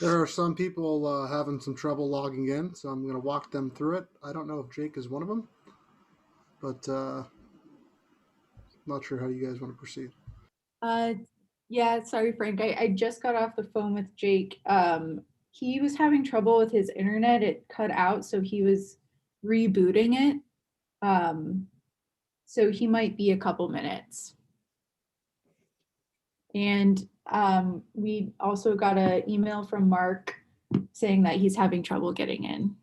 There are some people having some trouble logging in, so I'm going to walk them through it. I don't know if Jake is one of them, but not sure how you guys want to proceed. Yeah, sorry, Frank. I just got off the phone with Jake. He was having trouble with his internet. It cut out, so he was rebooting it. So he might be a couple minutes. And we also got an email from Mark saying that he's having trouble getting in.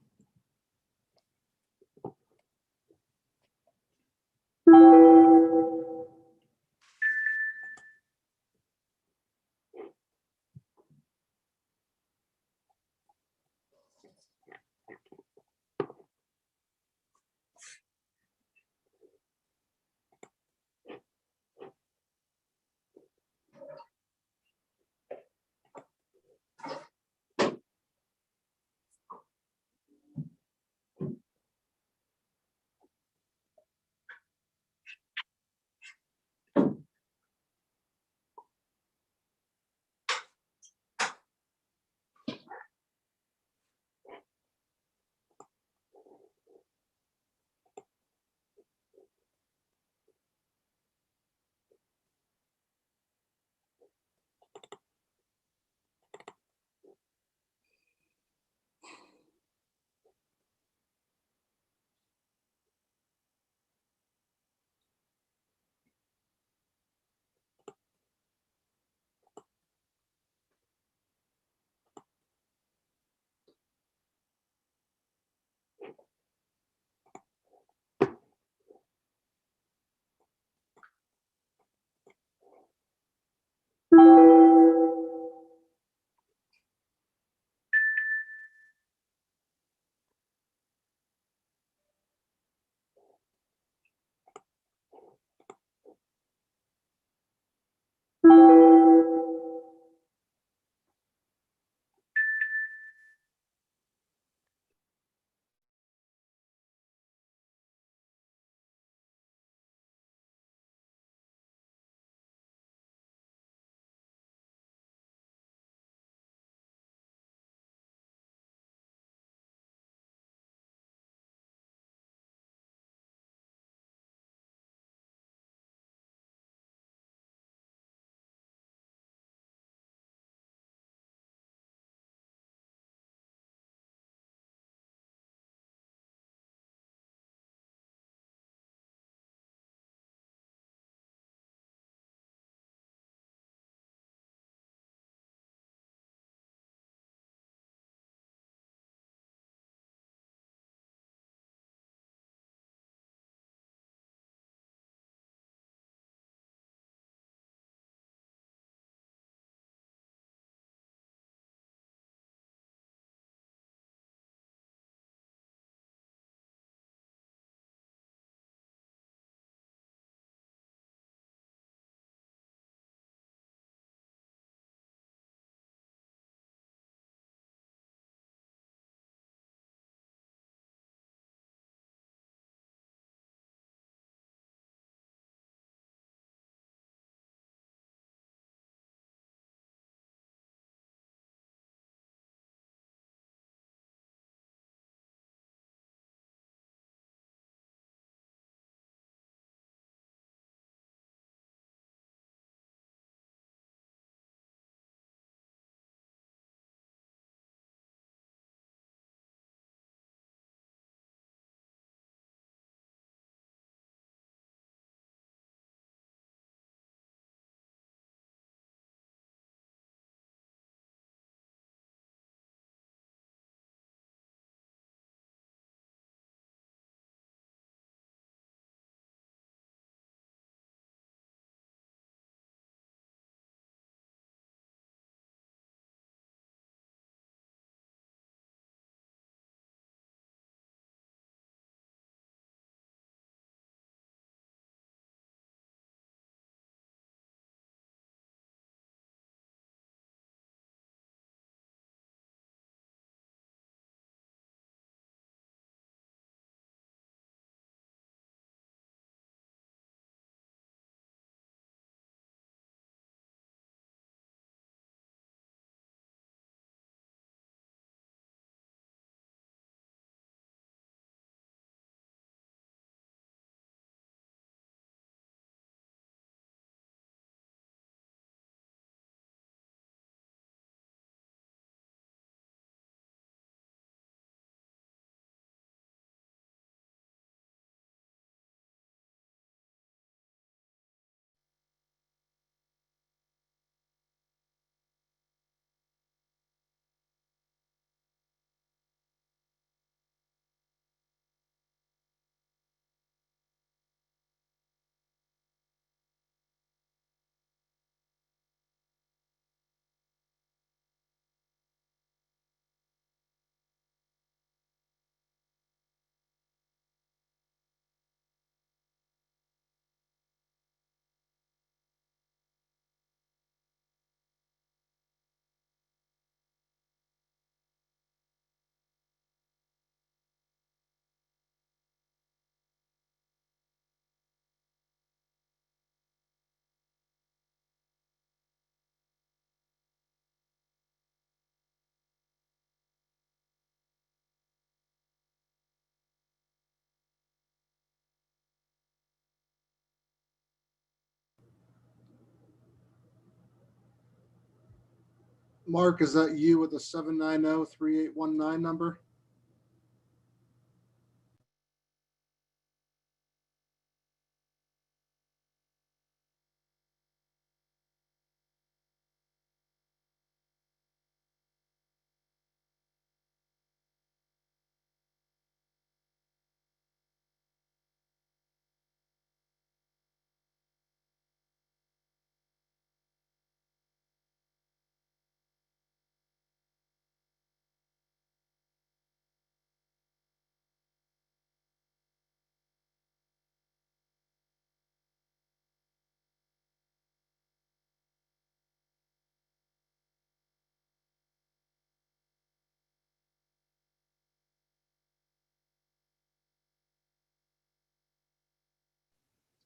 Mark, is that you with the 790-3819 number?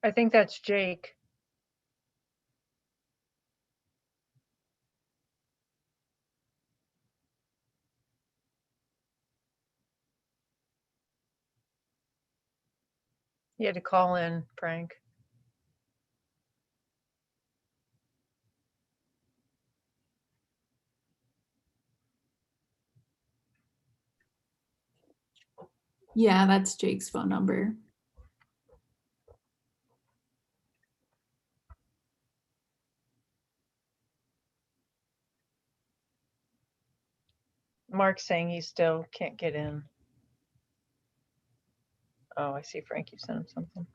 I think that's Jake. You had to call in, Frank. Yeah, that's Jake's phone number. Mark's saying he still can't get in. Oh, I see, Frank, you sent him something.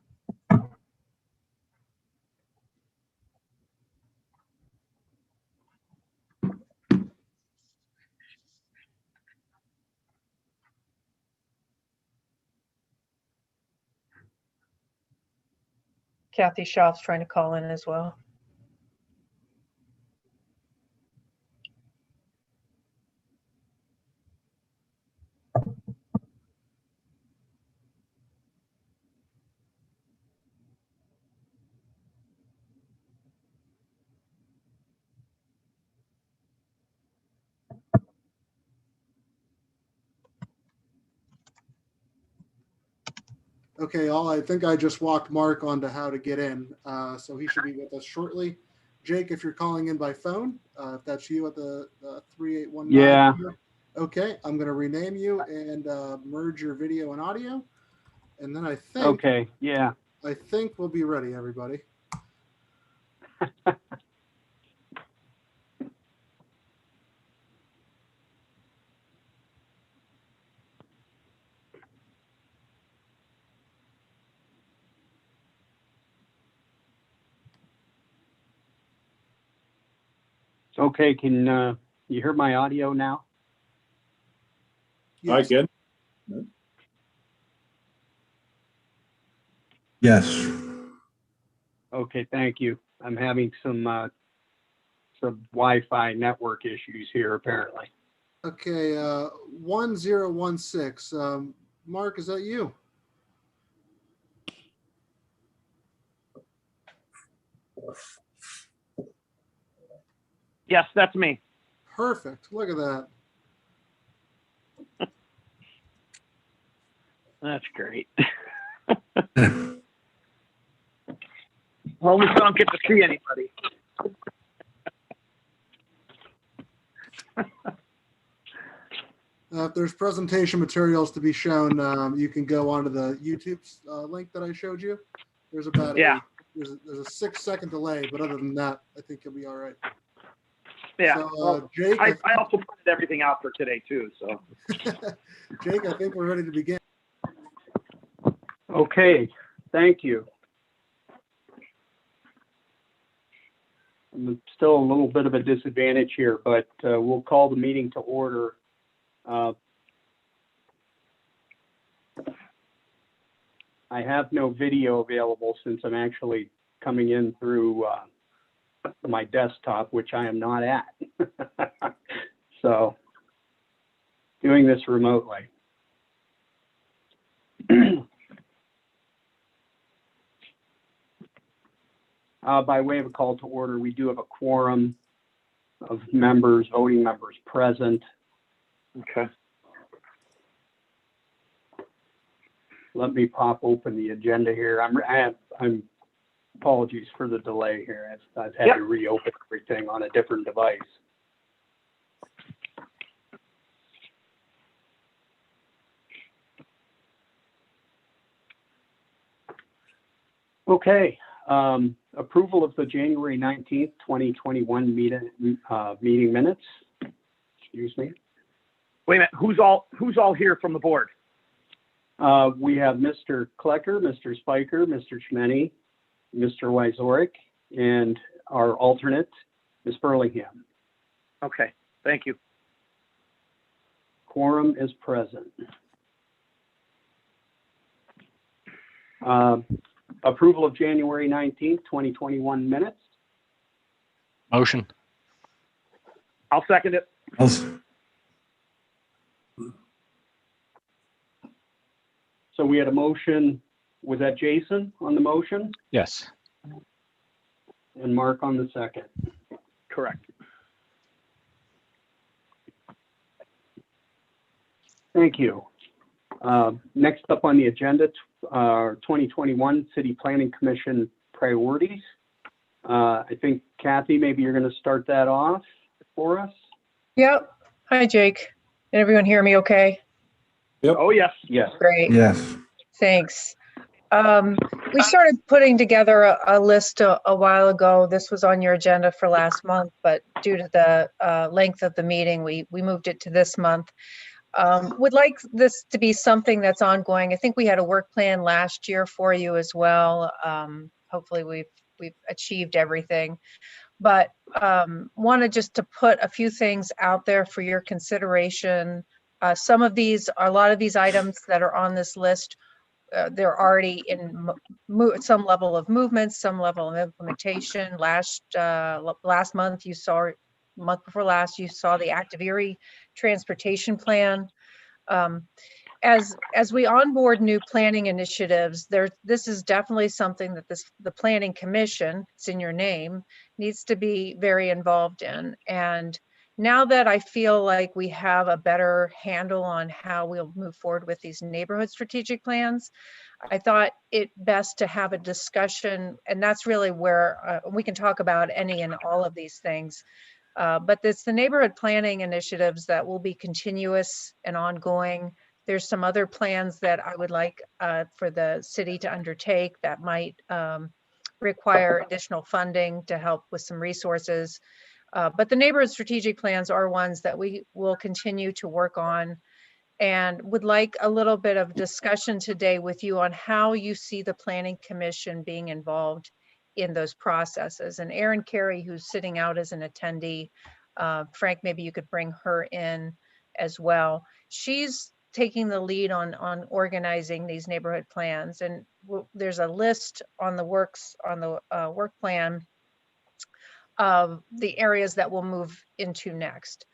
Kathy Schaaf's trying to call in as well. Okay, I think I just walked Mark onto how to get in, so he should be with us shortly. Jake, if you're calling in by phone, if that's you at the 3819 Yeah. number, okay, I'm going to rename you and merge your video and audio, and then I think we'll be ready, everybody. Okay, can you hear my audio now? Yes. Good. Yes. Okay, thank you. I'm having some Wi-Fi network issues here apparently. Okay, 1016. Mark, is that you? Yes, that's me. Perfect. Look at that. That's great. Well, we don't get to see anybody. If there's presentation materials to be shown, you can go onto the YouTube link that I showed you. There's about there's a 6-second delay, but other than that, I think you'll be all right. Yeah. So, well, Jake, I also printed everything out for today too. So, Jake, I think we're ready to begin. Okay, thank you. I'm still a little bit of a disadvantage here, but we'll call the meeting to order. I have no video available since I'm actually coming in through my desktop, which I am not at. So, doing this remotely. By way of a call to order, we do have a quorum of members, voting members present. okay. Let me pop open the agenda here. I'm apologies for the delay here. I've had to reopen everything on a different device. Okay, approval of the January 19th, 2021 meeting minutes. Excuse me. Wait a minute, who's all here from the board? We have Mr. Klecker, Mr. Spiker, Mr. Chimeni, Mr. Wyzorek, and our alternate, Ms. Burlingham. Okay, thank you. Quorum is present. Approval of January 19th, 2021 minutes. Motion. I'll second it. So we had a motion. Was that Jason on the motion Yes. and Mark on the second? Correct. Thank you. Next up on the agenda, 2021 City Planning Commission priorities. I think Kathy, maybe you're going to start that off for us. Yep. Hi, Jake. Did everyone hear me okay? Oh, yes. Yes. Great. Yes. Thanks. We started putting together a list a while ago. This was on your agenda for last month, but due to the length of the meeting, we moved it to this month. Would like this to be something that's ongoing. I think we had a work plan last year for you as well. Hopefully we've achieved everything, but wanted just to put a few things out there for your consideration. A lot of these items that are on this list, they're already in some level of movement, some level of implementation. Last month, month before last, you saw the Activary Transportation Plan. As we onboard new planning initiatives, this is definitely something that the Planning Commission, it's in your name, needs to be very involved in. And now that I feel like we have a better handle on how we'll move forward with these neighborhood strategic plans, I thought it best to have a discussion, and that's really where we can talk about any and all of these things. But it's the neighborhood planning initiatives that will be continuous and ongoing. There's some other plans that I would like for the city to undertake that might require additional funding to help with some resources. But the neighborhood strategic plans are ones that we will continue to work on, and would like a little bit of discussion today with you on how you see the Planning Commission being involved in those processes. And Erin Carey, who's sitting out as an attendee, Frank, maybe you could bring her in as well. She's taking the lead on organizing these neighborhood plans, and there's a list on the work plan of the areas that we'll move into next.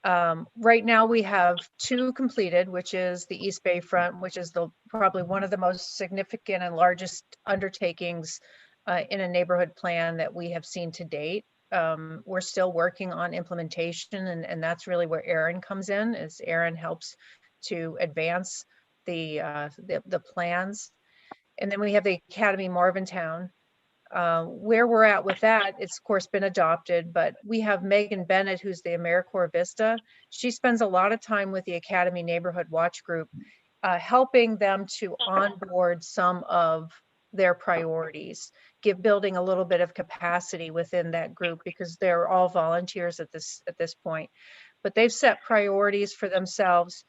Right now we have 2 completed, which is the East Bay Front, which is probably one of the most significant and largest undertakings in a neighborhood plan that we have seen to date. We're still working on implementation, and that's really where Erin comes in, as Erin helps to advance the plans. And then we have the Academy Marvintown. Where we're at with that, it's of course been adopted, but we have Megan Bennett, who's the AmeriCorps Vista. She spends a lot of time with the Academy Neighborhood Watch Group, helping them to onboard some of their priorities, building a little bit of capacity within that group, because they're all volunteers at this point. But they've set priorities for themselves.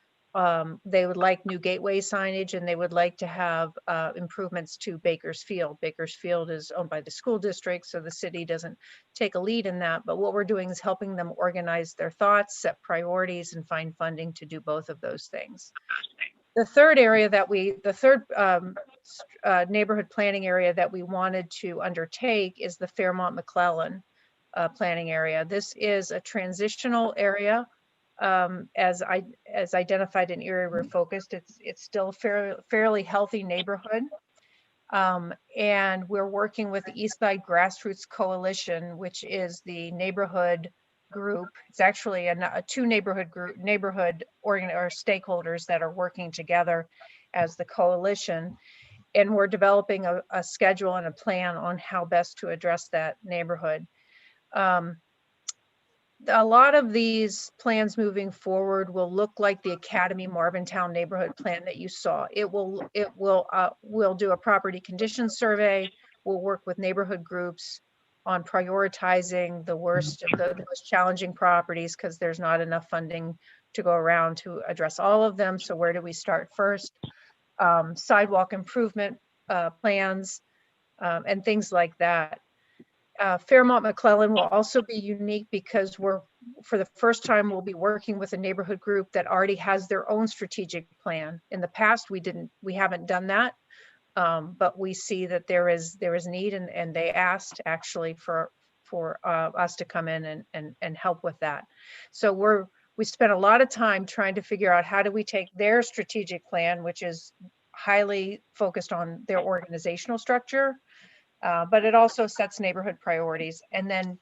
They would like new gateway signage, and they would like to have improvements to Bakersfield. Bakersfield is owned by the school district, so the city doesn't take a lead in that. But what we're doing is helping them organize their thoughts, set priorities, and find funding to do both of those things. The third area neighborhood planning area that we wanted to undertake is the Fairmont Mcclellan planning area. This is a transitional area. As identified in area we're focused, it's still fairly healthy neighborhood, and we're working with the East Side Grassroots Coalition, which is the neighborhood group. It's actually a 2 neighborhood stakeholders that are working together as the coalition, and we're developing a schedule and a plan on how best to address that neighborhood. a lot of these plans moving forward will look like the Academy Marvintown neighborhood plan that you saw. We'll do a property condition survey. We'll work with neighborhood groups on prioritizing the worst of the most challenging properties, because there's not enough funding to go around to address all of them. So where do we start first? Sidewalk improvement plans and things like that. Fairmont Mcclellan will also be unique because for the first time, we'll be working with a neighborhood group that already has their own strategic plan. In the past, we haven't done that, but we see that there is need, and they asked actually for us to come in and help with that. So we spent a lot of time trying to figure out how do we take their strategic plan, which is highly focused on their organizational structure, but it also sets neighborhood priorities, and then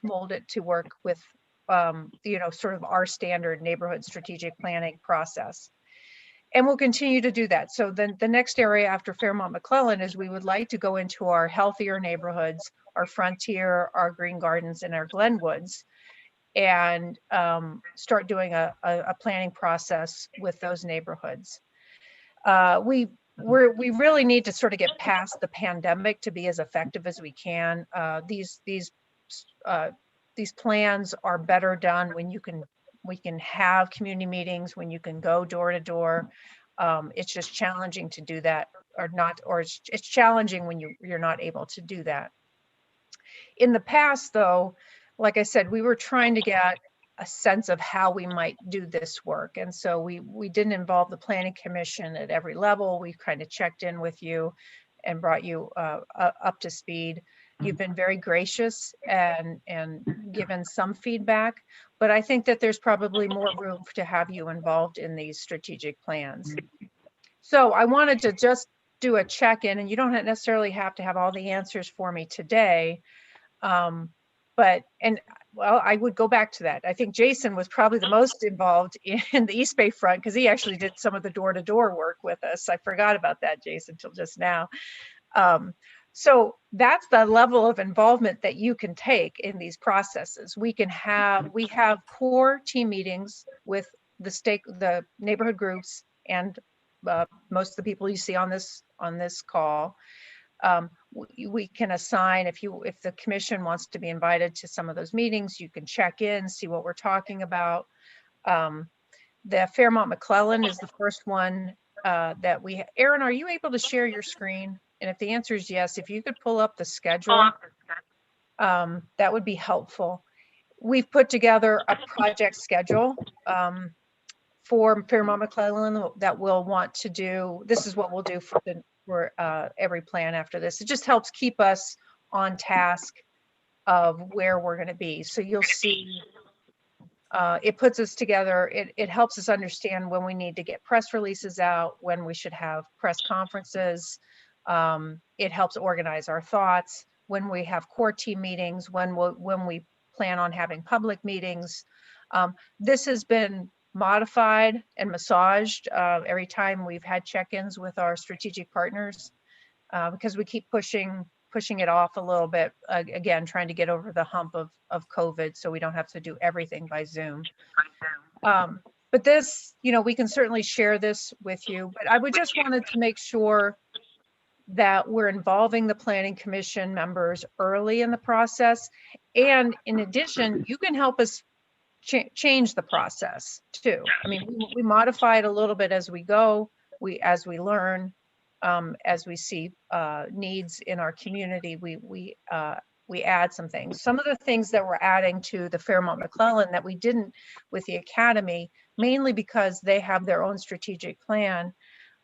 mold it to work with, sort of our standard neighborhood strategic planning process. And we'll continue to do that. So then the next area after Fairmont Mcclellan is we would like to go into our healthier neighborhoods, our Frontier, our Green Gardens, and our Glenwoods, and start doing a planning process with those neighborhoods. We really need to sort of get past the pandemic to be as effective as we can. These plans are better done when we can have community meetings, when you can go door to door. It's just challenging to do that, or it's challenging when you're not able to do that. In the past, though, like I said, we were trying to get a sense of how we might do this work. And so we didn't involve the Planning Commission at every level. We kind of checked in with you and brought you up to speed. You've been very gracious and given some feedback, but I think that there's probably more room to have you involved in these strategic plans. So I wanted to just do a check-in, and you don't necessarily have to have all the answers for me today. Well, I would go back to that. I think Jason was probably the most involved in the East Bay front, because he actually did some of the door-to-door work with us. I forgot about that, Jason, till just now. So that's the level of involvement that you can take in these processes. We have core team meetings with the neighborhood groups and most of the people you see on this call. We can assign, if the commission wants to be invited to some of those meetings, you can check in, see what we're talking about. The Fairmont Mcclellan is the first one that Aaron, are you able to share your screen? And if the answer is yes, if you could pull up the schedule, that would be helpful. We've put together a project schedule for Fairmont Mcclellan that we'll want to do. This is what we'll do for every plan after this. It just helps keep us on task of where we're going to be. So you'll see it puts us together. It helps us understand when we need to get press releases out, when we should have press conferences. It helps organize our thoughts, when we have core team meetings, when we plan on having public meetings. This has been modified and massaged every time we've had check-ins with our strategic partners, because we keep pushing it off a little bit, again, trying to get over the hump of COVID, so we don't have to do everything by Zoom. But this, we can certainly share this with you, but I would just wanted to make sure that we're involving the Planning Commission members early in the process. And in addition, you can help us change the process too. I mean, we modify it a little bit as we go, as we learn, as we see needs in our community, we add some things. Some of the things that we're adding to the Fairmont Mcclellan that we didn't with the Academy, mainly because they have their own strategic plan.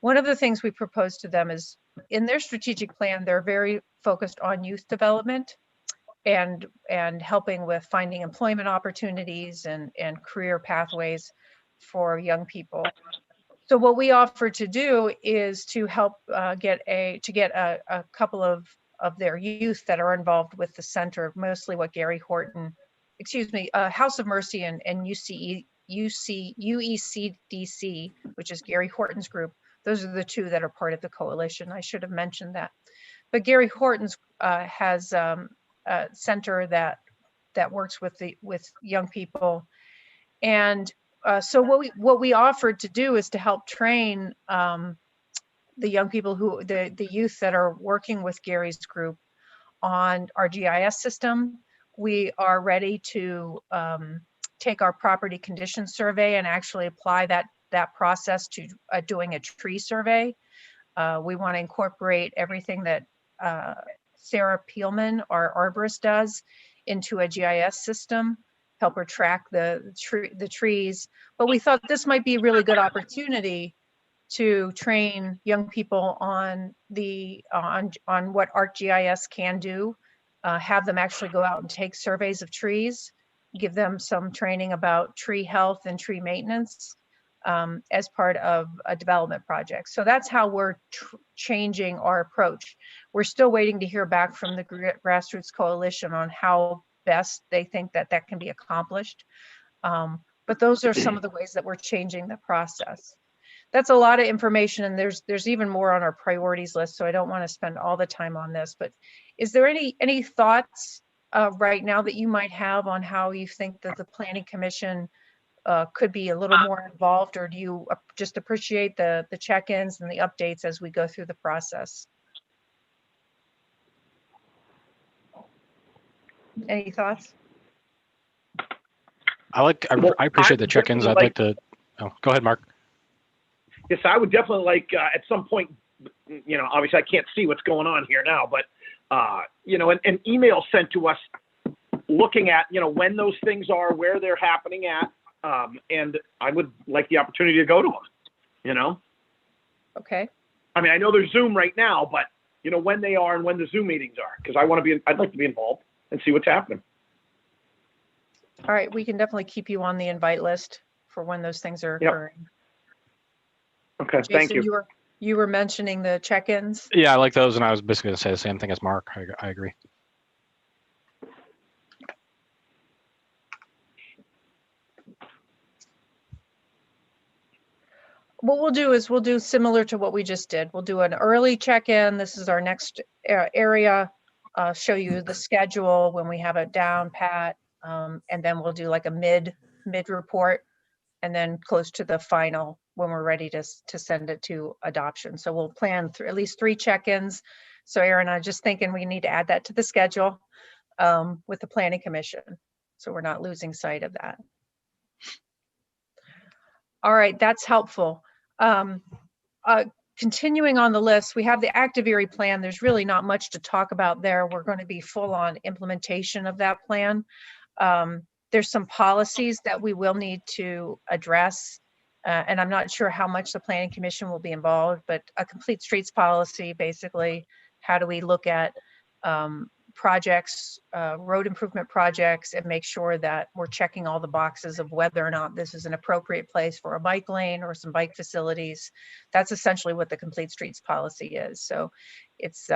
One of the things we proposed to them is, in their strategic plan, they're very focused on youth development and helping with finding employment opportunities and career pathways for young people. So what we offer to do is to help get a couple of their youth that are involved with the center, mostly what House of Mercy and UECDC, which is Gary Horton's group. Those are the two that are part of the coalition. I should have mentioned that. But Gary Horton's has a center that that works with young people. And so what we offered to do is to help train the young people the youth that are working with Gary's group on our GIS system. We are ready to take our property condition survey and actually apply that process to doing a tree survey. We want to incorporate everything that Sarah Peelman, our arborist, does into a GIS system, help her track the trees. But we thought this might be a really good opportunity to train young people on what ArcGIS can do, have them actually go out and take surveys of trees, give them some training about tree health and tree maintenance as part of a development project. So that's how we're changing our approach. We're still waiting to hear back from the Grassroots Coalition on how best they think that can be accomplished. But those are some of the ways that we're changing the process. That's a lot of information, and there's even more on our priorities list, so I don't want to spend all the time on this. But is there any thoughts right now that you might have on how you think that the Planning Commission could be a little more involved, or do you just appreciate the check-ins and the updates as we go through the process? Any thoughts? I appreciate the check-ins. I'd like to, go ahead, Mark. Yes, I would definitely like at some point, obviously I can't see what's going on here now, but, an email sent to us looking at, when those things are, where they're happening at. And I would like the opportunity to go to them, Okay. I mean, I know there's Zoom right now, but, when they are and when the Zoom meetings are, because I'd like to be involved and see what's happening. All right, we can definitely keep you on the invite list for when those things are occurring. Okay, Jason, thank you. You were mentioning the check-ins. Yeah, I like those, and I was basically going to say the same thing as Mark. I agree. What we'll do is we'll do similar to what we just did. We'll do an early check-in. This is our next area. Show you the schedule when we have it down pat, and then we'll do like a mid report, and then close to the final when we're ready to send it to adoption. So we'll plan through at least 3 check-ins. So Aaron, I'm just thinking we need to add that to the schedule with the Planning Commission, so we're not losing sight of that. All right, that's helpful. Continuing on the list, we have the Activary Plan. There's really not much to talk about there. We're going to be full on implementation of that plan. There's some policies that we will need to address, and I'm not sure how much the Planning Commission will be involved, but a complete streets policy, basically, how do we look at projects, road improvement projects, and make sure that we're checking all the boxes of whether or not this is an appropriate place for a bike lane or some bike facilities. That's essentially what the complete streets policy is. So it's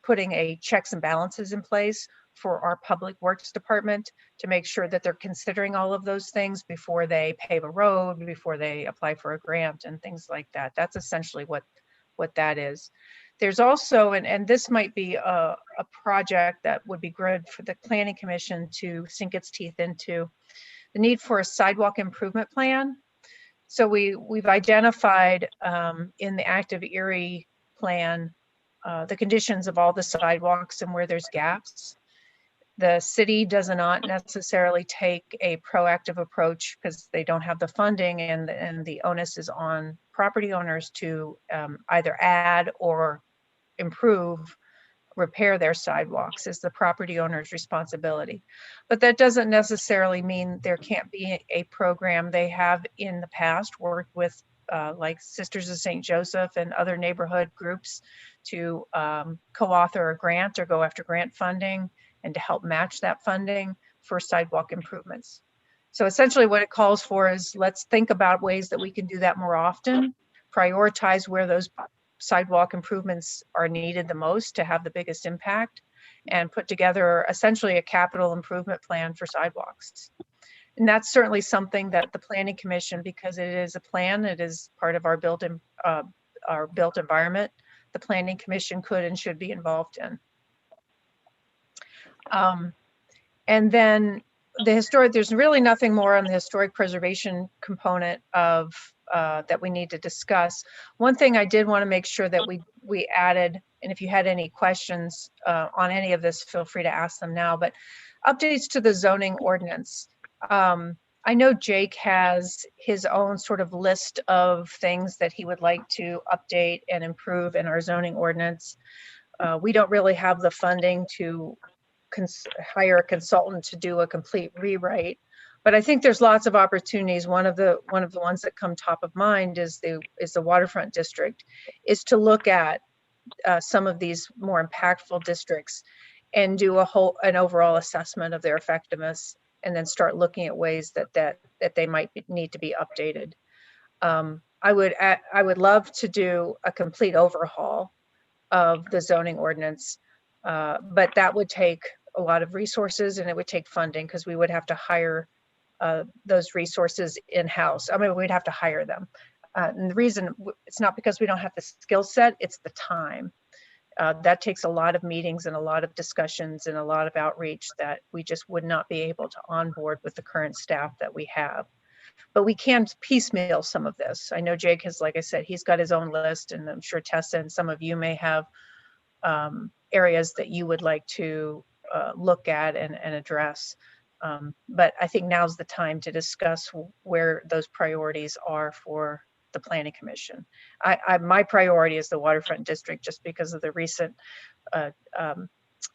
putting a checks and balances in place for our public works department to make sure that they're considering all of those things before they pave a road, before they apply for a grant and things like that. That's essentially what that is. There's also, and this might be a project that would be good for the Planning Commission to sink its teeth into, the need for a sidewalk improvement plan. So we've identified in the Activary Plan the conditions of all the sidewalks and where there's gaps. The city does not necessarily take a proactive approach because they don't have the funding, and the onus is on property owners to either add or improve, repair their sidewalks. Is the property owner's responsibility. But that doesn't necessarily mean there can't be a program. They have in the past worked with like Sisters of St. Joseph and other neighborhood groups to co-author a grant or go after grant funding and to help match that funding for sidewalk improvements. So essentially what it calls for is let's think about ways that we can do that more often, prioritize where those sidewalk improvements are needed the most to have the biggest impact, and put together essentially a capital improvement plan for sidewalks. And that's certainly something that the Planning Commission, because it is a plan, it is part of our built environment, the Planning Commission could and should be involved in. And then there's really nothing more on the historic preservation component of that we need to discuss. One thing I did want to make sure that we added, and if you had any questions on any of this, feel free to ask them now, but updates to the zoning ordinance. I know Jake has his own sort of list of things that he would like to update and improve in our zoning ordinance. We don't really have the funding to hire a consultant to do a complete rewrite, but I think there's lots of opportunities. One of the ones that come top of mind is the Waterfront District, is to look at some of these more impactful districts and do an overall assessment of their effectiveness, and then start looking at ways that they might need to be updated. I would love to do a complete overhaul of the zoning ordinance, but that would take a lot of resources, and it would take funding, because we would have to hire those resources in-house. I mean, we'd have to hire them. And the reason, it's not because we don't have the skill set, it's the time. That takes a lot of meetings and a lot of discussions and a lot of outreach that we just would not be able to onboard with the current staff that we have. But we can piecemeal some of this. I know Jake has, like I said, he's got his own list, and I'm sure Tessa and some of you may have areas that you would like to look at and address. But I think now's the time to discuss where those priorities are for the Planning Commission. My priority is the Waterfront District, just because of the recent,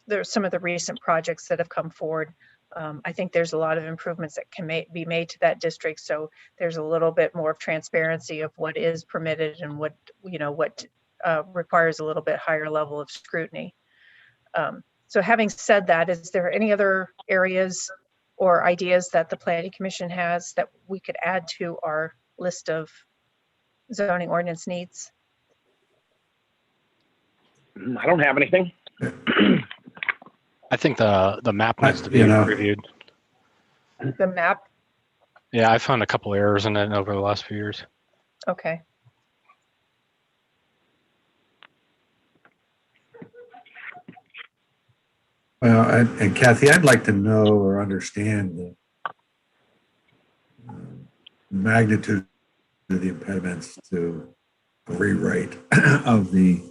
there's some of the recent projects that have come forward. I think there's a lot of improvements that can be made to that district, so there's a little bit more of transparency of what is permitted and what requires a little bit higher level of scrutiny. So having said that, is there any other areas or ideas that the Planning Commission has that we could add to our list of zoning ordinance needs? I don't have anything. I think the map needs to be reviewed. The map? Yeah, I found a couple errors in it over the last few years. Okay. Well, and Kathy, I'd like to know or understand the magnitude of the impediments to a rewrite of the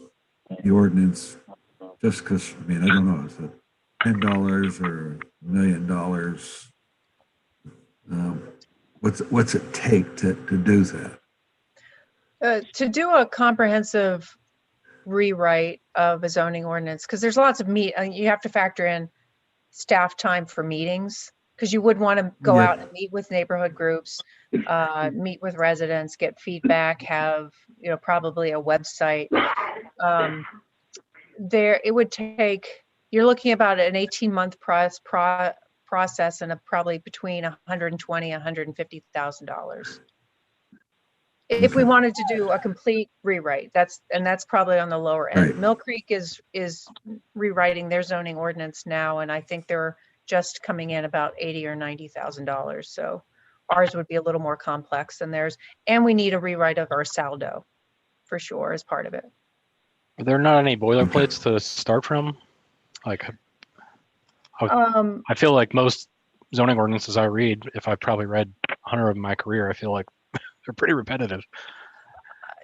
ordinance. Just because, I mean, I don't know, is it $10 or $1 million? What's it take to do that? To do a comprehensive rewrite of a zoning ordinance, because there's lots of you have to factor in staff time for meetings, because you would want to go out and meet with neighborhood groups, meet with residents, get feedback, have probably a website. It would take, you're looking about an 18-month process and probably between $120,000 and $150,000. If we wanted to do a complete rewrite, that's probably on the lower end. Right. Mill Creek is rewriting their zoning ordinance now, and I think they're just coming in about $80,000 or $90,000. So ours would be a little more complex than theirs, and we need a rewrite of our saldo for sure as part of it. Are there not any boilerplates to start from? Like, I feel like most zoning ordinances I read, if I've probably read 100 of them in my career, I feel like they're pretty repetitive.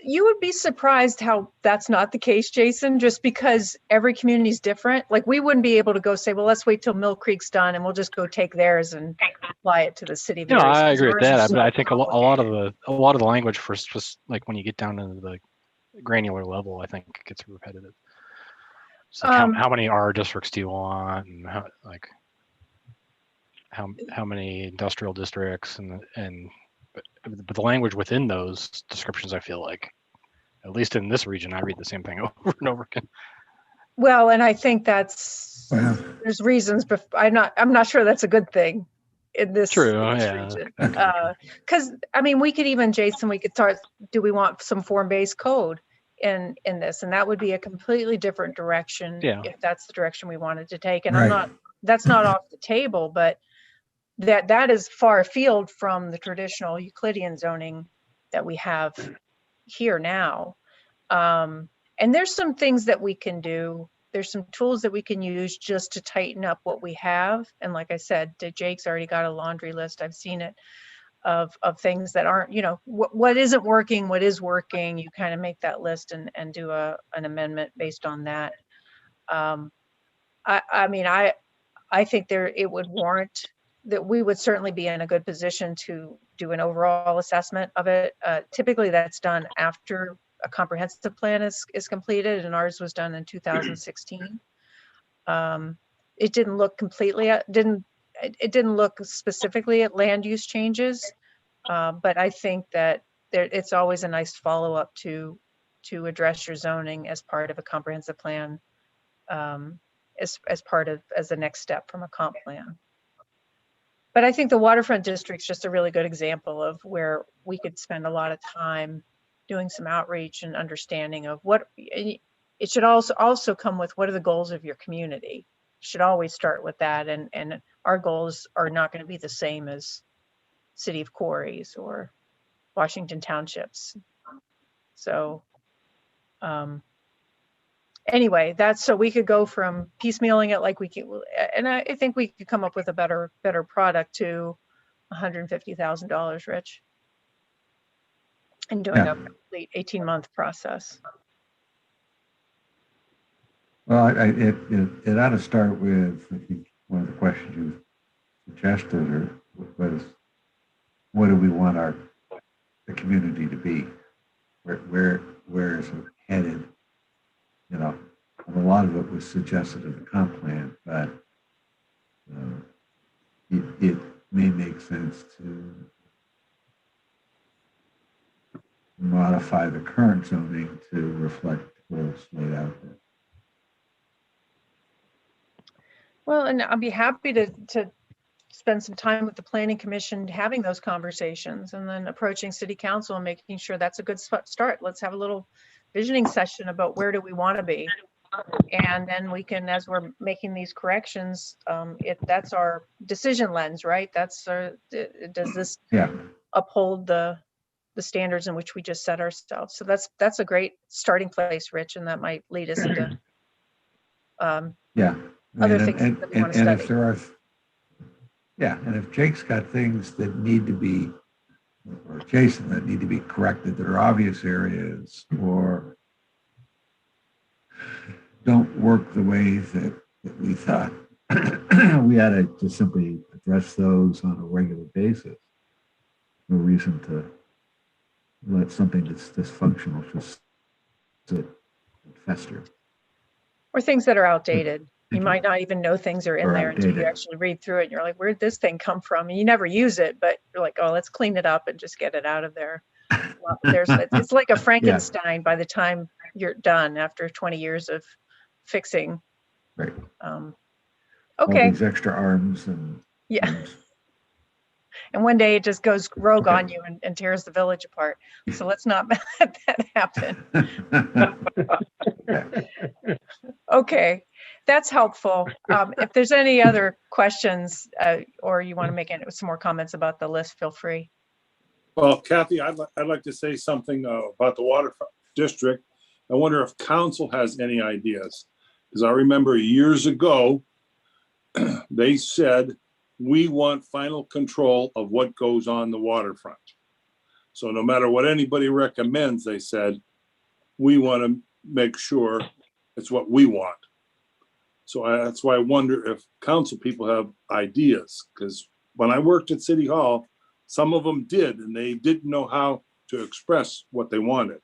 You would be surprised how that's not the case, Jason, just because every community is different. Like, we wouldn't be able to go say, well, let's wait till Mill Creek's done and we'll just go take theirs and apply it to the city. No, I agree with that. But I think a lot of the language for just like when you get down to the granular level, I think it gets repetitive. So how many R districts do you want, and how many industrial districts, but the language within those descriptions, I feel like, at least in this region, I read the same thing over and over again. Well, and I think there's reasons, but I'm not sure that's a good thing in this, region. Because I mean, we could even, Jason, we could start, do we want some form-based code in this? And that would be a completely different direction if that's the direction we wanted to take. And that's not off the table, but that is far afield from the traditional Euclidean zoning that we have here now. And there's some things that we can do there's some tools that we can use just to tighten up what we have. And like I said, Jake's already got a laundry list. I've seen it of things that aren't, what isn't working, what is working. You kind of make that list and do an amendment based on that. I mean, I think it would warrant that we would certainly be in a good position to do an overall assessment of it. Typically that's done after a comprehensive plan is completed, and ours was done in 2016. It didn't look it didn't look specifically at land use changes, but I think that it's always a nice follow-up to address your zoning as part of a comprehensive plan, as the next step from a comp plan. But I think the Waterfront District's just a really good example of where we could spend a lot of time doing some outreach and understanding of what it should also come with. What are the goals of your community? Should always start with that. And our goals are not going to be the same as City of Quarries or Washington Townships. So anyway, that's so we could go from piecemealing it like we can, and I think we could come up with a better product to $150,000, Rich, and doing a complete 18-month process. Well, it ought to start with, I think, one of the questions you suggested, or what do we want the community to be? Where is it headed? A lot of it was suggested in the comp plan, but it may make sense to modify the current zoning to reflect what's laid out there. Well, and I'll be happy to spend some time with the Planning Commission having those conversations, and then approaching City Council and making sure that's a good start. Let's have a little visioning session about where do we want to be. And then we can, as we're making these corrections, that's our decision lens, right? That's does this uphold the standards in which we just set ourselves? So that's a great starting place, Rich, and that might lead us into other things that we want to study. If there are, and if Jake's got things that need to be, or Jason, that need to be corrected, that are obvious areas or don't work the way that we thought, we had to just simply address those on a regular basis. No reason to let something that's dysfunctional just sit and fester. Or things that are outdated. You might not even know things are in there until you outdated. actually read through it and you're like, where'd this thing come from? And you never use it, but you're like, oh, let's clean it up and just get it out of there. Well, it's like a Frankenstein by the time you're done after 20 years of fixing. Right. Okay. All these extra arms and arms. And one day it just goes rogue on you and tears the village apart. So let's not let that happen. Okay, that's helpful. If there's any other questions or you want to make some more comments about the list, feel free. Well, Kathy, I'd like to say something about the Waterfront District. I wonder if council has any ideas, because I remember years ago, they said, we want final control of what goes on the waterfront. So no matter what anybody recommends, they said, we want to make sure it's what we want. So that's why I wonder if council people have ideas, because when I worked at City Hall, some of them did, and they didn't know how to express what they wanted.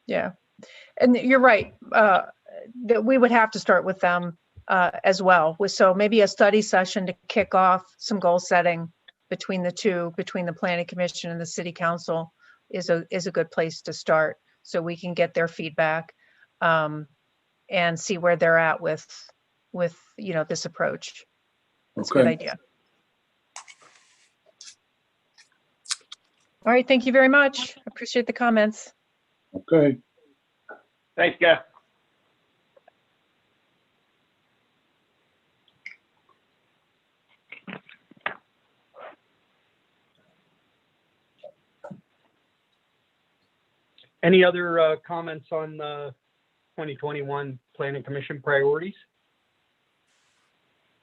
Yeah, and you're right, that we would have to start with them as well. So maybe a study session to kick off some goal setting between the Planning Commission and the City Council is a good place to start, so we can get their feedback and see where they're at with this approach. That's a good idea. All right, thank you very much. Appreciate the comments. Okay. Thanks, guys. Any other comments on 2021 Planning Commission priorities?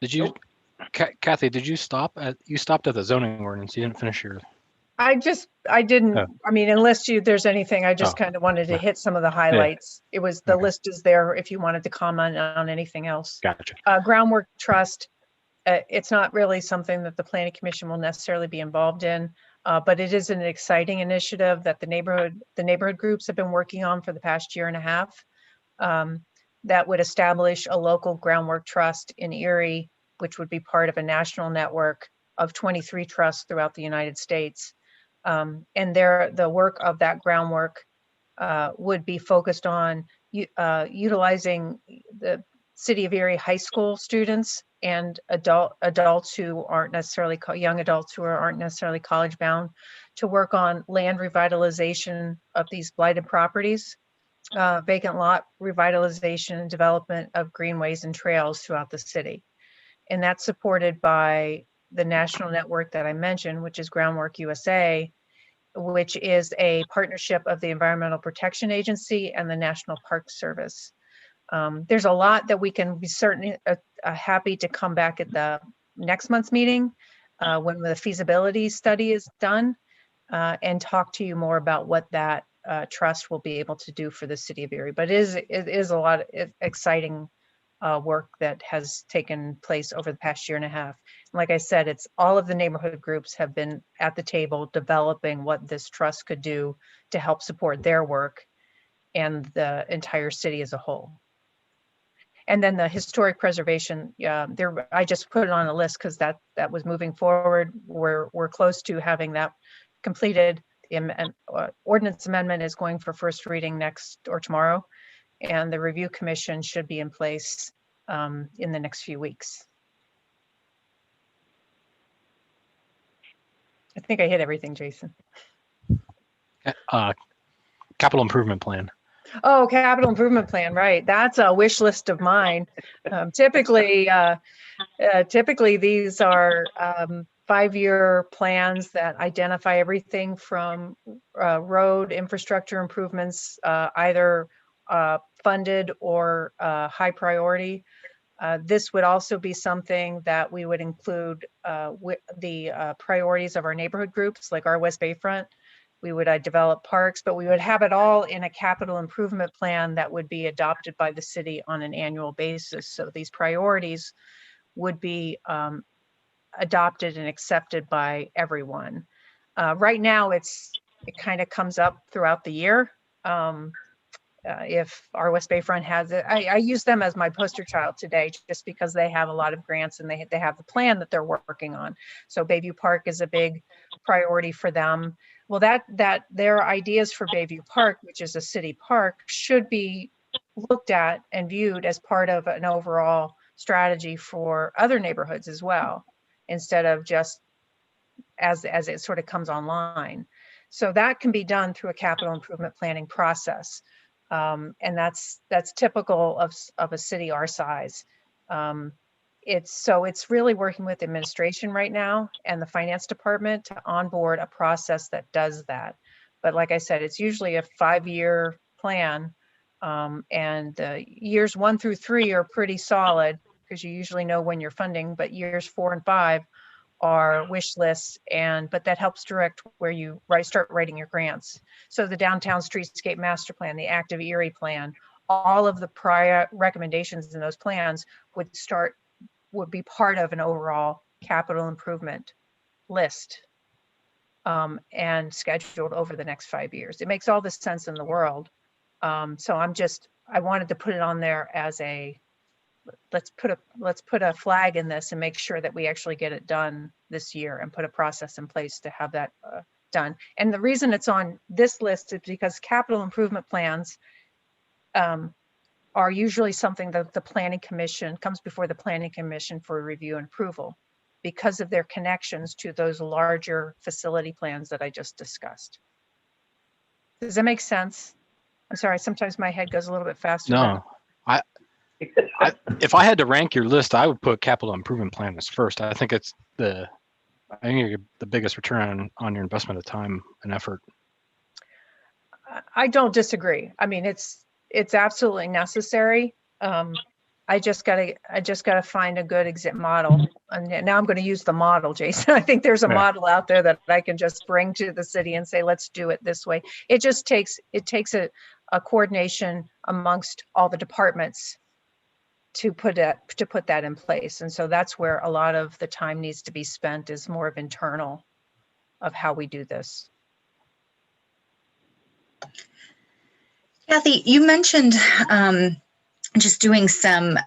Did you, Kathy, did you stopped at the zoning ordinance? You didn't finish your, I didn't, Oh. I mean, unless there's anything, I just Oh. kind of wanted to Yeah. hit some of the highlights. It was, the Okay. list is there if you wanted to comment on anything else. gotcha. Groundwork Trust, it's not really something that the Planning Commission will necessarily be involved in, but it is an exciting initiative that the neighborhood groups have been working on for the past year and a half. That would establish a local groundwork trust in Erie, which would be part of a national network of 23 trusts throughout the United States. And the work of that groundwork would be focused on utilizing the City of Erie high school students and adults who aren't necessarily young adults who aren't necessarily college bound to work on land revitalization of these blighted properties, vacant lot revitalization and development of greenways and trails throughout the city. And that's supported by the national network that I mentioned, which is Groundwork USA, which is a partnership of the Environmental Protection Agency and the National Park Service. There's a lot that we can be certainly happy to come back at the next month's meeting when the feasibility study is done and talk to you more about what that trust will be able to do for the City of Erie. But it is a lot of exciting work that has taken place over the past year and a half. And like I said, it's all of the neighborhood groups have been at the table developing what this trust could do to help support their work and the entire city as a whole. And then the historic preservation, I just put it on a list because that was moving forward. We're close to having that completed. The ordinance amendment is going for first reading next or tomorrow, and the review commission should be in place in the next few weeks. I think I hit everything, Jason. Capital improvement plan. Oh, capital improvement plan, right. That's a wish list of mine. Typically these are 5-year plans that identify everything from road infrastructure improvements, either funded or high priority. This would also be something that we would include with the priorities of our neighborhood groups, like our West Bayfront. We would develop parks, but we would have it all in a capital improvement plan that would be adopted by the city on an annual basis. So these priorities would be adopted and accepted by everyone. Right now, it kind of comes up throughout the year. If our West Bayfront has it, I use them as my poster child today, just because they have a lot of grants and they have the plan that they're working on. So Bayview Park is a big priority for them. Well, that their ideas for Bayview Park, which is a city park, should be looked at and viewed as part of an overall strategy for other neighborhoods as well, instead of just as it sort of comes online. So that can be done through a capital improvement planning process. And that's typical of a city our size. It's really working with administration right now and the finance department to onboard a process that does that. But like I said, it's usually a 5-year plan, and years 1 through 3 are pretty solid because you usually know when you're funding, but years 4 and 5 are wish lists, but that helps direct where you start writing your grants. So the Downtown Streetscape Master Plan, the Active Erie Plan, all of the prior recommendations in those plans would be part of an overall capital improvement list and scheduled over the next 5 years. It makes all the sense in the world. So I wanted to put it on there as let's put a flag in this and make sure that we actually get it done this year and put a process in place to have that done. And the reason it's on this list is because capital improvement plans are usually something that the Planning Commission comes before the Planning Commission for review and approval because of their connections to those larger facility plans that I just discussed. Does that make sense? I'm sorry, sometimes my head goes a little bit faster. No, if I had to rank your list, I would put capital improvement plan as first. I think it's the biggest return on your investment of time and effort. I don't disagree. I mean, it's it's absolutely necessary. I just gotta find a good model. And now I'm going to use the model, Jason. I think there's a Yeah. model out there that I can just bring to the city and say, let's do it this way. It takes a coordination amongst all the departments to put that in place. And so that's where a lot of the time needs to be spent, is more of internal of how we do this. Kathy, you mentioned just doing some,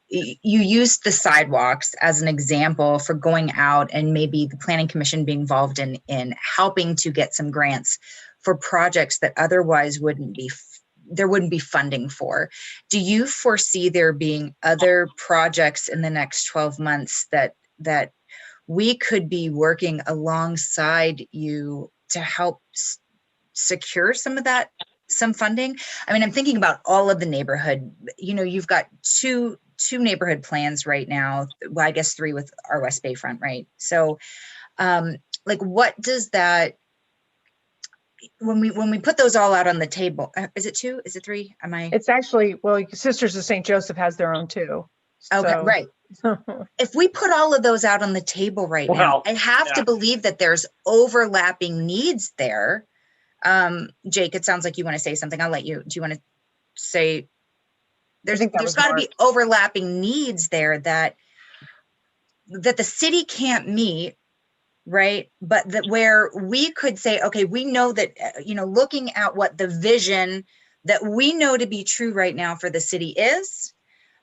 you used the sidewalks as an example for going out, and maybe the Planning Commission being involved in helping to get some grants for projects that otherwise there wouldn't be funding for. Do you foresee there being other projects in the next 12 months that we could be working alongside you to help secure some funding? I mean, I'm thinking about all of the neighborhood, you've got two neighborhood plans right now. Well, I guess 3 with our West Bayfront, right? So like, what does that, when we put those all out on the table, is it 2? Is it 3? It's actually, well, Sisters of St. Joseph has their own too. Okay, So. right. If we put all of those out on the table right now, I have to believe that there's overlapping needs there. Jake, it sounds like you want to say something. I'll let you. Do you want to say? There's got to be overlapping needs there that the city can't meet, right? But that where we could say, okay, we know that, looking at what the vision that we know to be true right now for the city is,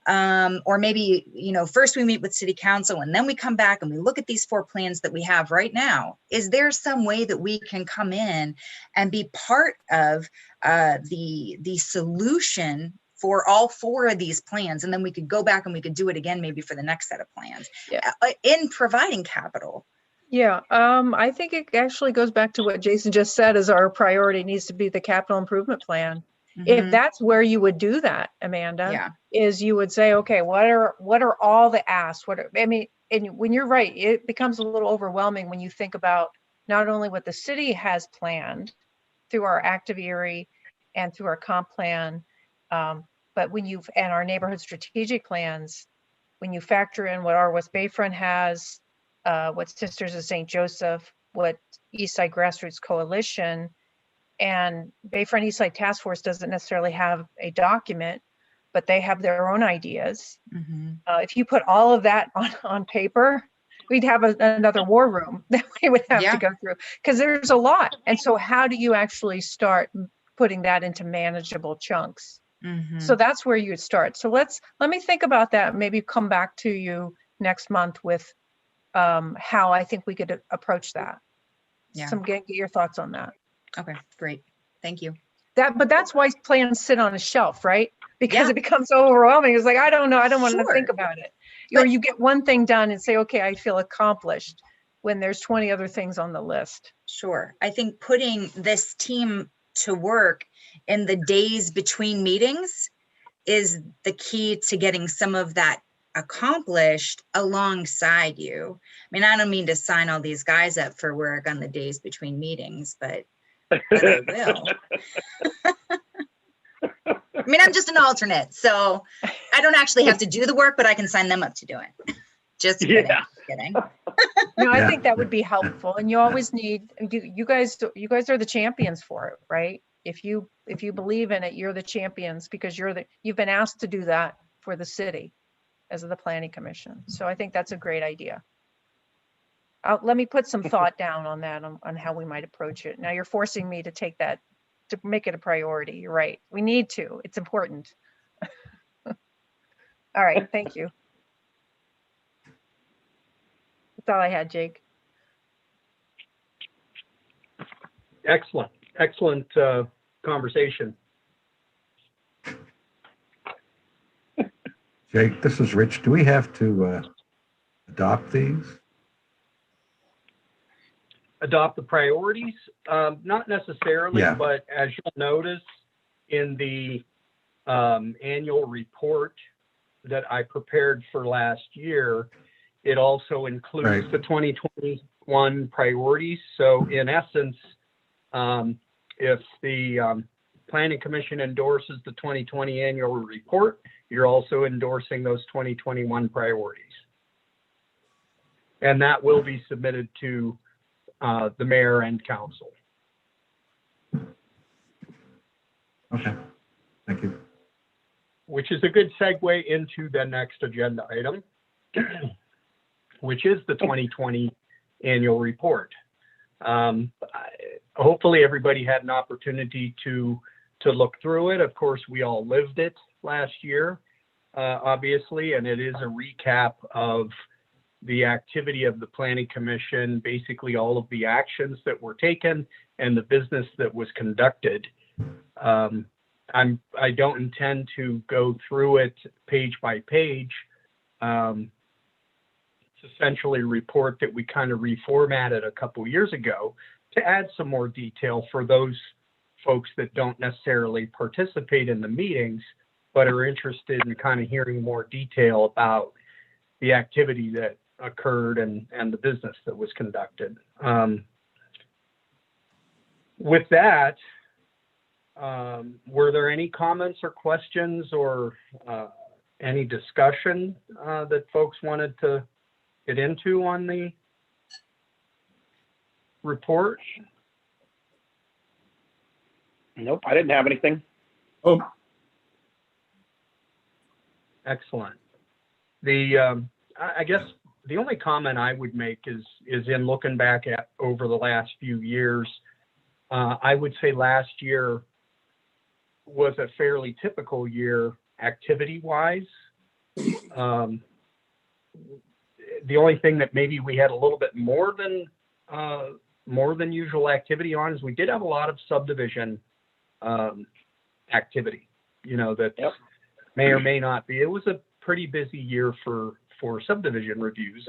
or maybe, first we meet with city council and then we come back and we look at these 4 plans that we have right now. Is there some way that we can come in and be part of the solution for all 4 of these plans? And then we could go back and we could do it again, maybe for the next set of plans, in providing capital. Yeah, I think it actually goes back to what Jason just said, is our priority needs to be the capital improvement plan. If that's where you would do that, Amanda, is you would say, okay, what are all the asks? And when you're right, it becomes a little overwhelming when you think about not only what the city has planned through our Activary and through our comp plan, but and our neighborhood strategic plans, when you factor in what our West Bayfront has, what Sisters of St. Joseph, what Eastside Grassroots Coalition, and Bayfront Eastside Task Force doesn't necessarily have a document, but they have their own ideas. If you put all of that on paper, we'd have another war room that we would have to go through, because there's a lot. And so how do you actually start putting that into manageable chunks? So that's where you would start. So let me think about that. Maybe come back to you next month with how I think we could approach that. Get your thoughts on that. Okay, great. Thank you. But that's why plans sit on a shelf, right? Because it becomes overwhelming. It's like, I don't know. I don't want to think about it. Or you get one thing done and say, okay, I feel accomplished, when there's 20 other things on the list. Sure. I think putting this team to work in the days between meetings is the key to getting some of that accomplished alongside you. I mean, I don't mean to sign all these guys up for work on the days between meetings, but I will. I mean, I'm just an alternate, so I don't actually have to do the work, but I can sign them up to do it. Just kidding. Kidding. No, I think that would be helpful. And you always need, you guys are the champions for it, right? If you believe in it, you're the champions, because you've been asked to do that for the city as the Planning Commission. So I think that's a great idea. Let me put some thought down on that, on how we might approach it. Now you're forcing me to take that, to make it a priority. You're right. We need to. It's important. All right. Thank you. That's all I had, Jake. Excellent conversation. Jake, this is Rich. Do we have to adopt these? Adopt the priorities? Not necessarily, but as you'll notice in the annual report that I prepared for last year, it also includes the 2021 priorities. So in essence, if the Planning Commission endorses the 2020 annual report, you're also endorsing those 2021 priorities. And that will be submitted to the mayor and council. Okay, thank you. Which is a good segue into the next agenda item, which is the 2020 annual report. Hopefully everybody had an opportunity to look through it. Of course, we all lived it last year, obviously, and it is a recap of the activity of the Planning Commission, basically all of the actions that were taken and the business that was conducted. I don't intend to go through it page by page. It's essentially a report that we kind of reformatted a couple years ago to add some more detail for those folks that don't necessarily participate in the meetings, but are interested in kind of hearing more detail about the activity that occurred and the business that was conducted. With that, were there any comments or questions or any discussion that folks wanted to get into on the report? Nope, I didn't have anything. Oh, Excellent. I guess the only comment I would make is in looking back at over the last few years, I would say last year was a fairly typical year activity-wise. The only thing that maybe we had a little bit more than usual activity on is we did have a lot of subdivision activity, that may or may not be. It was a pretty busy year for subdivision reviews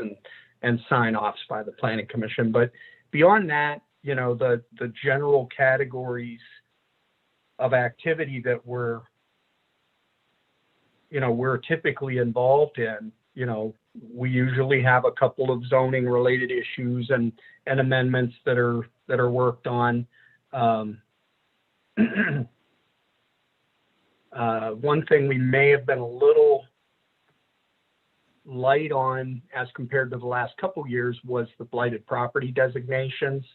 and sign-offs by the Planning Commission. But beyond that, the general categories of activity that we're typically involved in, we usually have a couple of zoning related issues and amendments that are worked on. One thing we may have been a little light on as compared to the last couple years was the blighted property designations.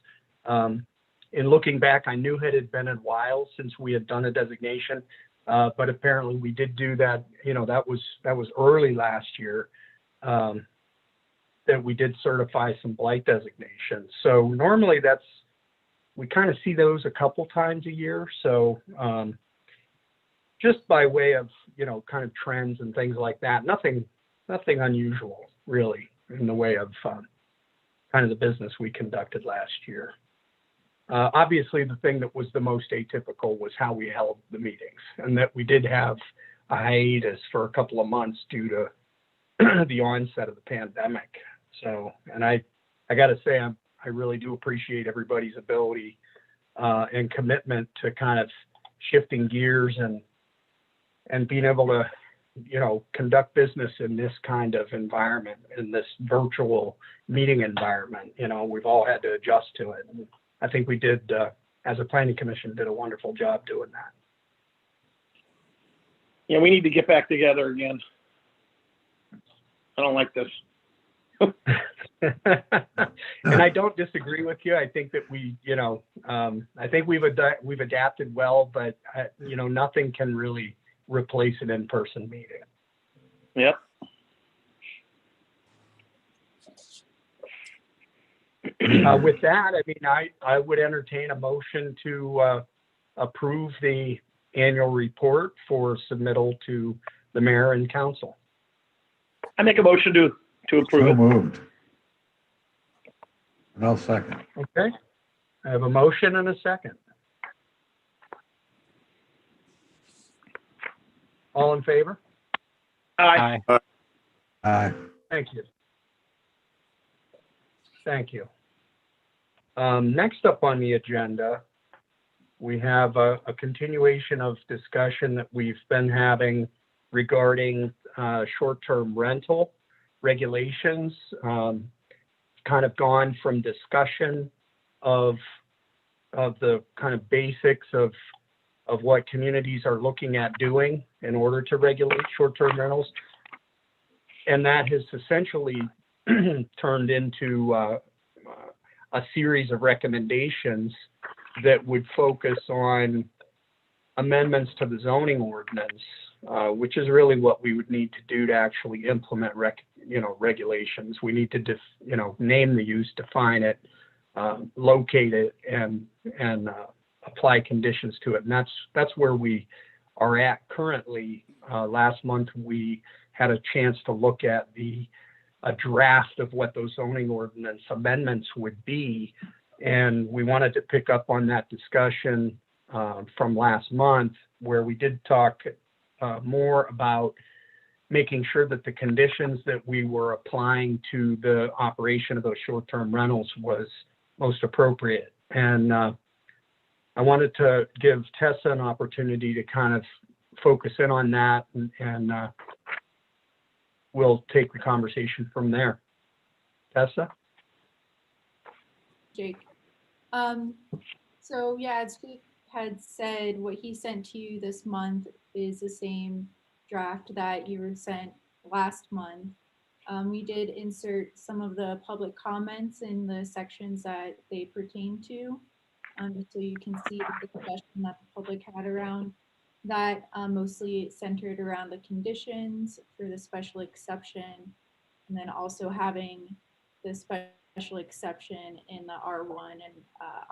In looking back, I knew it had been a while since we had done a designation, but apparently we did do that. That was early last year that we did certify some blight designations. So normally we kind of see those a couple times a year. So just by way of kind of trends and things like that, nothing unusual really in the way of kind of the business we conducted last year. Obviously, the thing that was the most atypical was how we held the meetings, and that we did have a hiatus for a couple of months due to the onset of the pandemic. So, and I got to say, I really do appreciate everybody's ability and commitment to kind of shifting gears and being able to, conduct business in this kind of environment, in this virtual meeting environment. We've all had to adjust to it. And I think we did, as a Planning Commission, did a wonderful job doing that. Yeah, we need to get back together again. I don't like this. And I don't disagree with you. I think that we, I think we've adapted well, but nothing can really replace an in-person meeting. Yep. With that, I mean, I would entertain a motion to approve the annual report for submittal to the mayor and council. I make a motion to approve So it. moved. And I'll second. Okay. I have a motion and a second. All in favor? Aye. Aye. Thank you. Thank you. Next up on the agenda, we have a continuation of discussion that we've been having regarding short-term rental regulations. Kind of gone from discussion of the kind of basics of of what communities are looking at doing in order to regulate short-term rentals. And that has essentially turned into a series of recommendations that would focus on amendments to the zoning ordinance, which is really what we would need to do to actually implement regulations. We need to name the use, define it, locate it, and apply conditions to it. And that's where we are at currently. Last month we had a chance to look at a draft of what those zoning ordinance amendments would be, and we wanted to pick up on that discussion from last month, where we did talk more about making sure that the conditions that we were applying to the operation of those short-term rentals was most appropriate. And I wanted to give Tessa an opportunity to kind of focus in on that, and we'll take the conversation from there. Tessa? Jake. So yeah, as Jake had said, what he sent to you this month is the same draft that you were sent last month. We did insert some of the public comments in the sections that they pertain to, so you can see the discussion that the public had around that, mostly centered around the conditions for the special exception, and then also having the special exception in the R1 and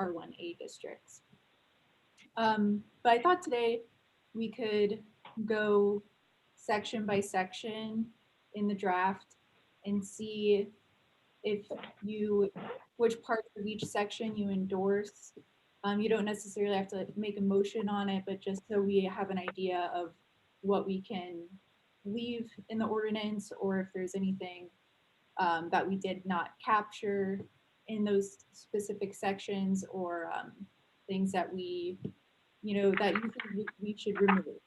R1A districts. But I thought today we could go section by section in the draft and see which parts of each section you endorse. You don't necessarily have to make a motion on it, but just so we have an idea of what we can leave in the ordinance, or if there's anything that we did not capture in those specific sections, or things that we, that you think we should remove.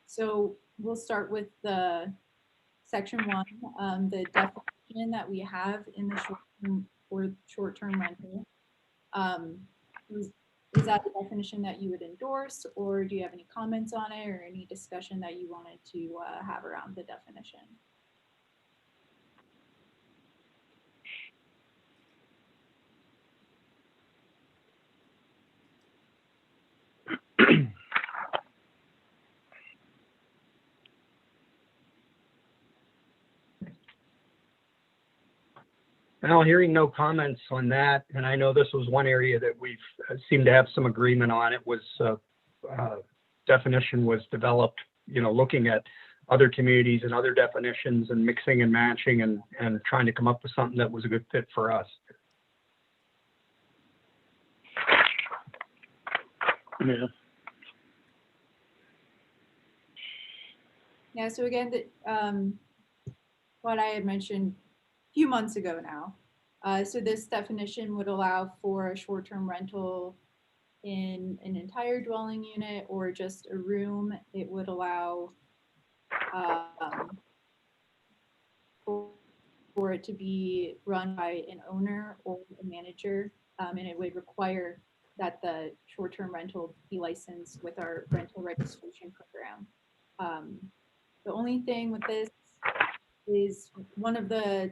So we'll start with the section 1, the definition that we have in the short-term rental. Is that the definition that you would endorse, or do you have any comments on it, or any discussion that you wanted to have around the definition? Well, hearing no comments on that, and I know this was one area that we've seemed to have some agreement on. It was definition was developed, looking at other communities and other definitions and mixing and matching and trying to come up with something that was a good fit for us. Yeah. Yeah, so again, what I had mentioned a few months ago now. So this definition would allow for a short-term rental in an entire dwelling unit or just a room. It would allow for it to be run by an owner or a manager, and it would require that the short-term rental be licensed with our rental registration program. The only thing with this is one of the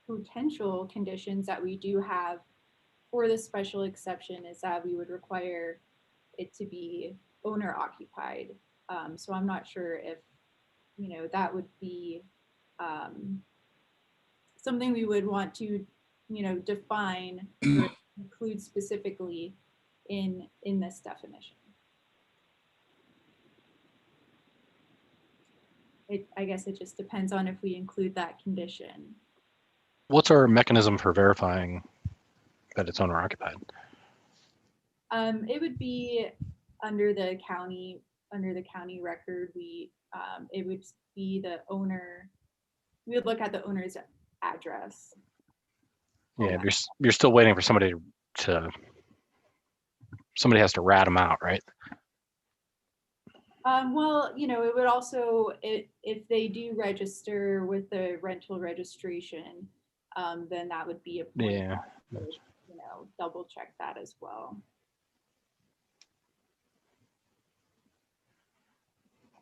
potential conditions that we do have for the special exception is that we would require it to be owner occupied. So I'm not sure if, that would be something we would want to, define or include specifically in this definition. I guess it just depends on if we include that condition. What's our mechanism for verifying that it's owner occupied? It would be under the county record. It would be the owner. We would look at the owner's address. Yeah, you're still waiting for somebody has to rat them out, right? Well, it would also, if they do register with the rental registration, then that would be a point. Yeah. To, double check that as well.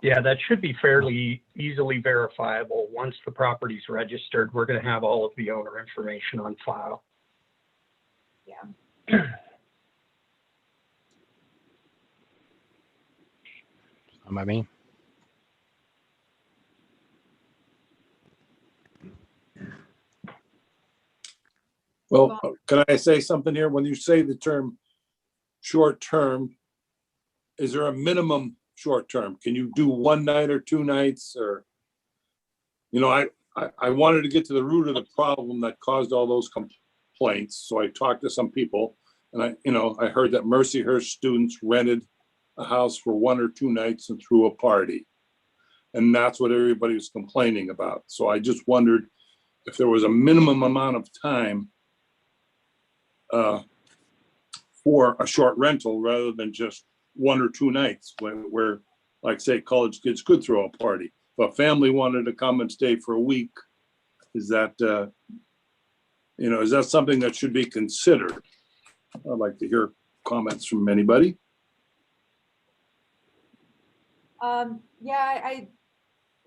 Yeah, that should be fairly easily verifiable. Once the property's registered, we're going to have all of the owner information on file. Yeah. I mean, Well, can I say something here? When you say the term short term, is there a minimum short term? Can you do 1 night or 2 nights or, you know, I wanted to get to the root of the problem that caused all those complaints. So I talked to some people and I heard that Mercyhurst students rented a house for 1 or 2 nights and threw a party. And that's what everybody was complaining about. So I just wondered if there was a minimum amount of time for a short rental rather than just 1 or 2 nights where, like say, college kids could throw a party. If a family wanted to come and stay for a week, is that, is that something that should be considered? I'd like to hear comments from anybody. Yeah,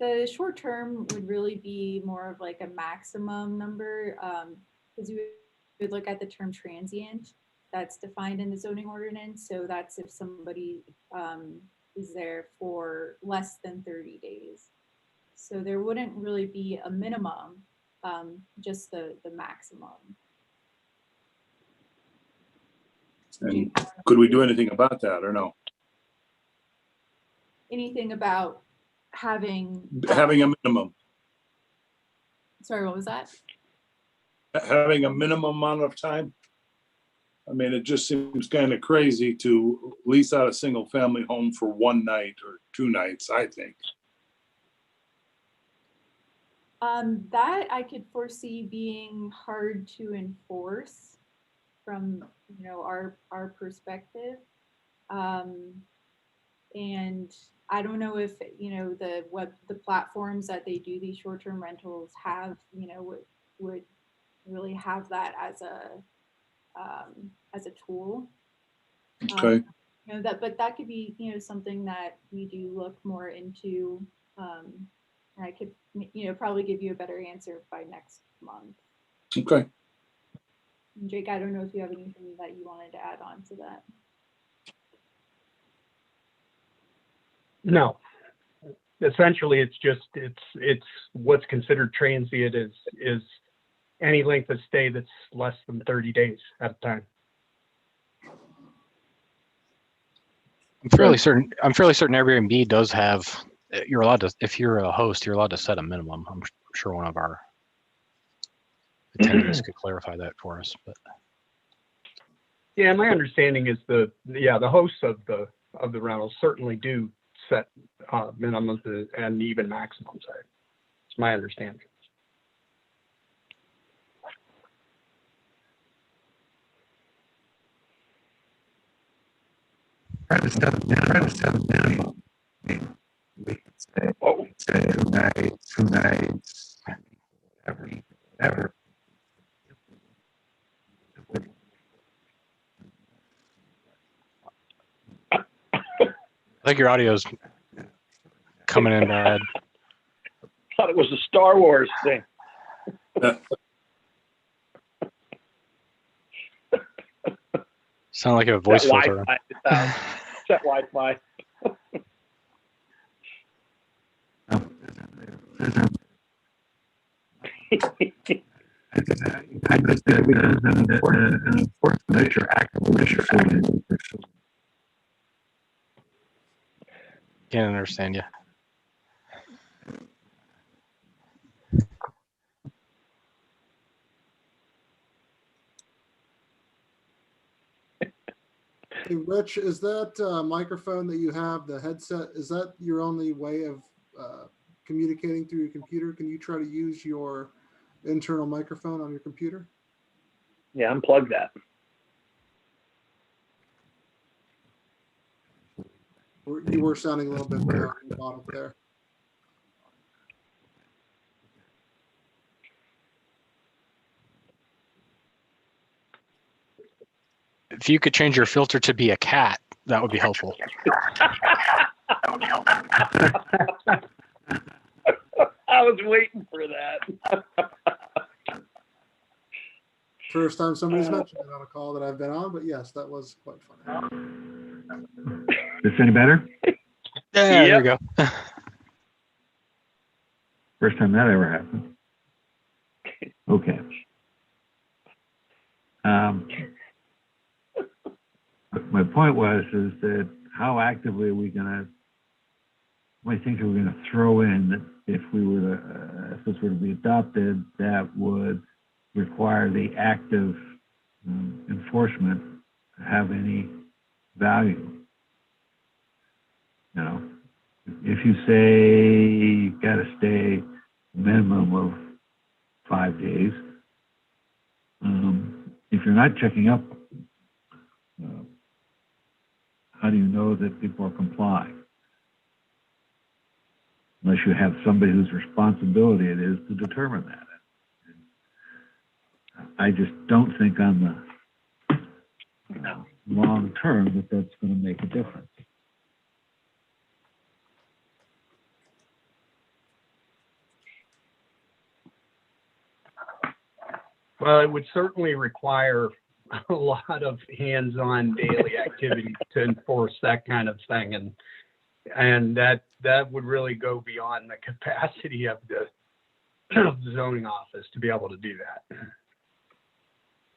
the short term would really be more of like a maximum number, because you would look at the term transient that's defined in the zoning ordinance. So that's if somebody is there for less than 30 days. So there wouldn't really be a minimum, just the maximum. And could we do anything about that or no? Anything about having a minimum? Sorry, what was that? Having a minimum amount of time? I mean, it just seems kind of crazy to lease out a single family home for 1 night or 2 nights, I think. That I could foresee being hard to enforce from, our perspective. And I don't know if, the platforms that they do these short-term rentals have, would really have that as a tool. Okay. But that could be, something that we do look more into. And I could, probably give you a better answer by next month. Okay. And Jake, I don't know if you have anything that you wanted to add on to that. No. Essentially, it's what's considered transient is any length of stay that's less than 30 days at a time. I'm fairly certain Airbnb does have, you're allowed to, if you're a host, you're allowed to set a minimum. I'm sure one of our attendees could clarify that for us. But yeah, my understanding is the hosts of the rentals certainly do set minimums and even maximums. It's my understanding. Try to set it down. We could say 2 nights, whatever. I think your audio's coming in bad. Thought it was a Star Wars thing. Sound like a voice filter. Set Wi-Fi. Can't understand you. Hey, Rich, is that microphone that you have, the headset, is that your only way of communicating through your computer? Can you try to use your internal microphone on your computer? Yeah, unplug that. You were sounding a little bit better on the bottom there. If you could change your filter to be a cat, that would be helpful. I was waiting for that. First time somebody's mentioned it on a call that I've been on, but yes, that was quite funny. This any better? Yeah, there we go. First time that ever happened. Okay. My point was is that how actively are we gonna, how many things are we gonna throw in that if we were to, if this were to be adopted, that would require the active enforcement to have any value? You know, if you say you gotta stay a minimum of 5 days, if you're not checking up, how do you know that people are complying? Unless you have somebody whose responsibility it is to determine that. I just don't think on the long term that that's going to make a difference. Well, it would certainly require a lot of hands-on daily activity to enforce that kind of thing, and that would really go beyond the capacity of the zoning office to be able to do that.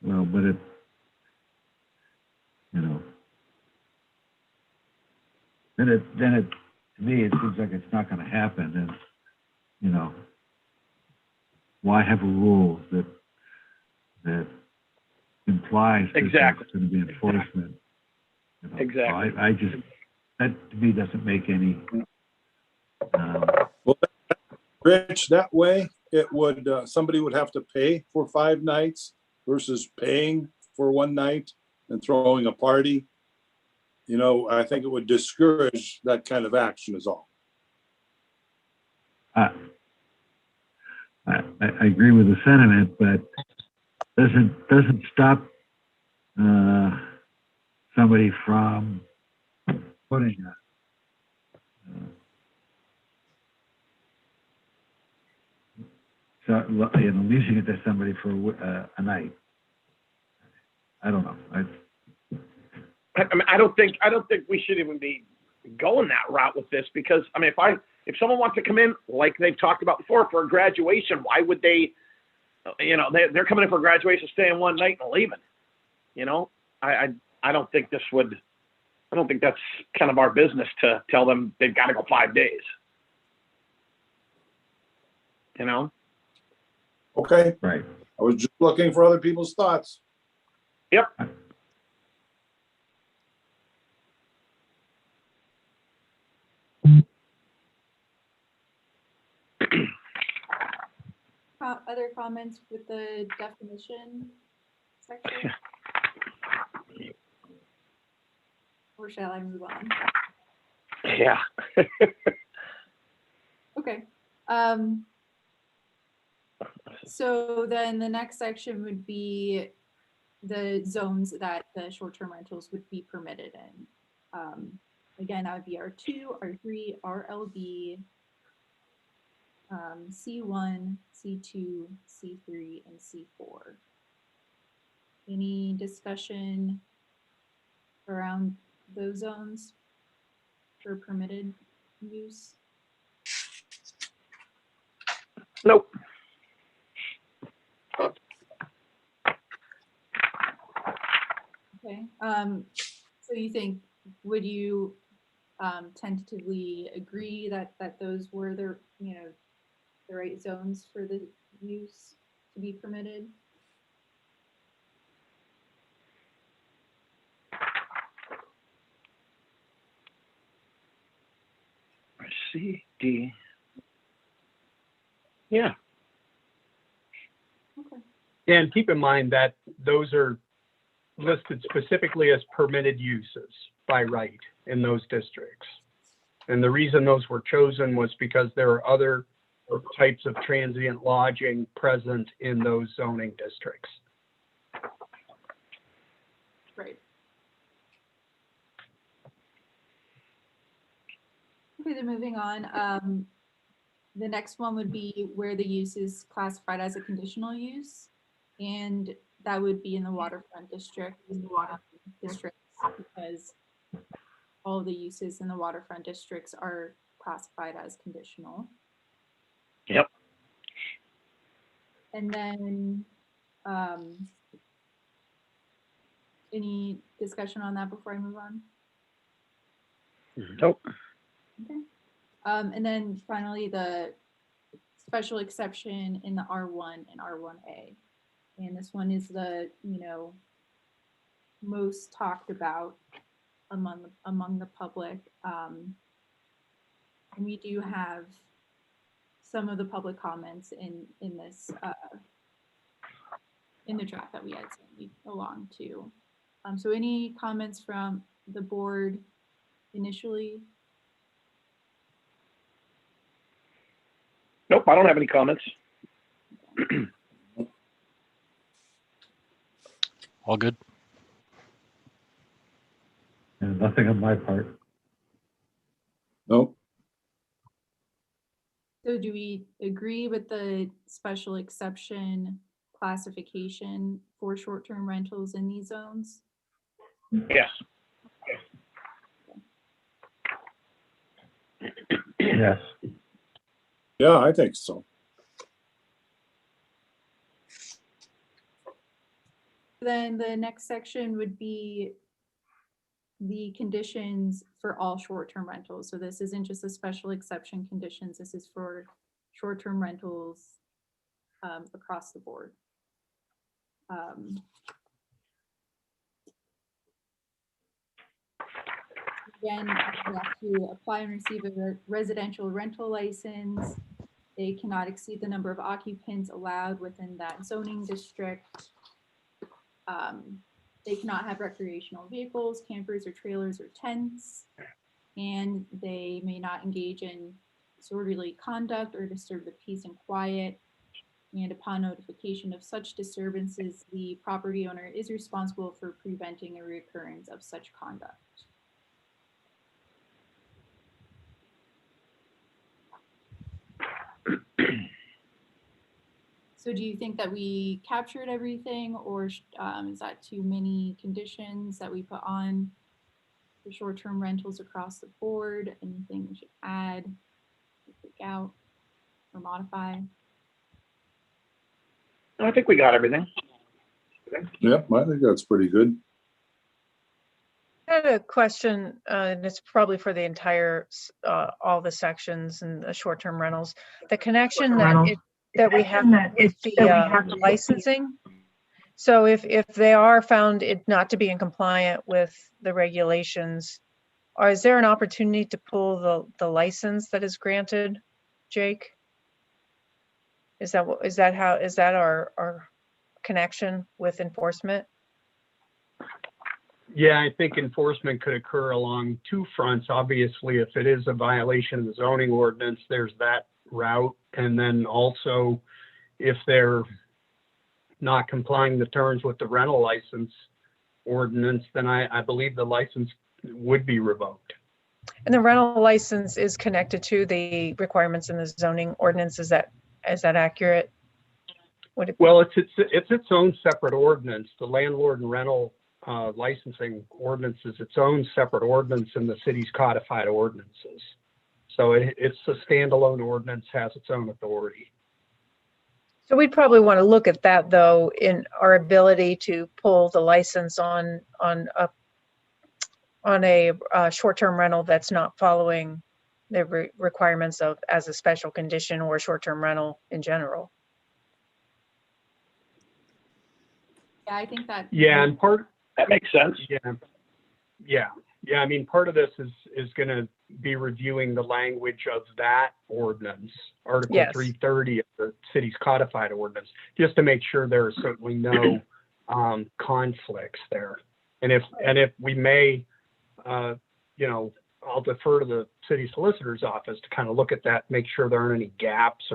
Well, but it, you know, then it to me it seems like it's not going to happen, and you know, why have a rule that implies that Exactly. there's going to be enforcement? You know? Exactly. So I just, that to me doesn't make any. Well, Rich, that way it would, somebody would have to pay for 5 nights versus paying for 1 night and throwing a party. You know, I think it would discourage that kind of action is all. I agree with the sentiment, but doesn't stop somebody from putting leasing it to somebody for a night. I don't know. I mean, I don't think we should even be going that route with this, because I mean, if someone wants to come in like they've talked about before for a graduation, why would they? You know, they're coming in for graduation, staying 1 night and leaving. You know, I don't think this would. I don't think that's kind of our business to tell them they've got to go 5 days. You know. Okay. Right. I was just looking for other people's thoughts. Yep. Other comments with the definition section? Or shall I move on? Yeah. Okay. So then the next section would be the zones that the short-term rentals would be permitted in. Again, that would be R2, R3, RLB, C1, C2, C3, and C4. Any discussion around those zones for permitted use? Nope. Okay. So you think, would you tentatively agree that those were the, you know, the right zones for the use to be permitted? C, D. Yeah. Okay. And keep in mind that those are listed specifically as permitted uses by right in those districts. And the reason those were chosen was because there are other types of transient lodging present in those zoning districts. Right. then moving on, the next one would be where the use is classified as a conditional use. And that would be in the Waterfront District, districts, because all of the uses in the Waterfront districts are classified as conditional. Yep. And then, any discussion on that before I move on? Nope. Okay. And then finally, the special exception in the R1 and R1A. And this one is the, most talked about among the public. And we do have some of the public comments in this, in the draft that we had sent along to. So any comments from the board initially? Nope, I don't have any comments. All good. And nothing on my part. Nope. So do we agree with the special exception classification for short-term rentals in these zones? Yes. Yes. Yeah, I think so. Then the next section would be the conditions for all short-term rentals. So this isn't just the special exception conditions. This is for short-term rentals across the board. Again, you have to apply and receive a residential rental license. They cannot exceed the number of occupants allowed within that zoning district. They cannot have recreational vehicles, campers or trailers or tents, and they may not engage in disorderly conduct or disturb the peace and quiet. And upon notification of such disturbances, the property owner is responsible for preventing a reoccurrence of such conduct. So do you think that we captured everything, or is that too many conditions that we put on the short-term rentals across the board? Anything we should add, take out, or modify? I think we got everything. Yep, I think that's pretty good. I had a question, and it's probably for the entire, all the sections and the short-term rentals. The connection that we have with the licensing. So if they are found not to be in compliant with the regulations, or is there an opportunity to pull the license that is granted, Jake? Is that our connection with enforcement? Yeah, I think enforcement could occur along two fronts. Obviously, if it is a violation of the zoning ordinance, there's that route. And then also, if they're not complying the terms with the rental license ordinance, then I believe the license would be revoked. And the rental license is connected to the requirements in the zoning ordinance. Is that accurate? Well, it's its own separate ordinance. The landlord and rental licensing ordinance is its own separate ordinance in the city's codified ordinances. So it's a standalone ordinance, has its own authority. So we'd probably want to look at that, though, in our ability to pull the license on a short-term rental that's not following the requirements of as a special condition or short-term rental in general. Yeah, I think that. Yeah, and that makes sense. Yeah. I mean, part of this is going to be reviewing the language of that ordinance, Article 330 of the city's codified ordinance, just to make sure there are certainly no conflicts there. And if we may, I'll defer to the city solicitor's office to kind of look at that, make sure there aren't any gaps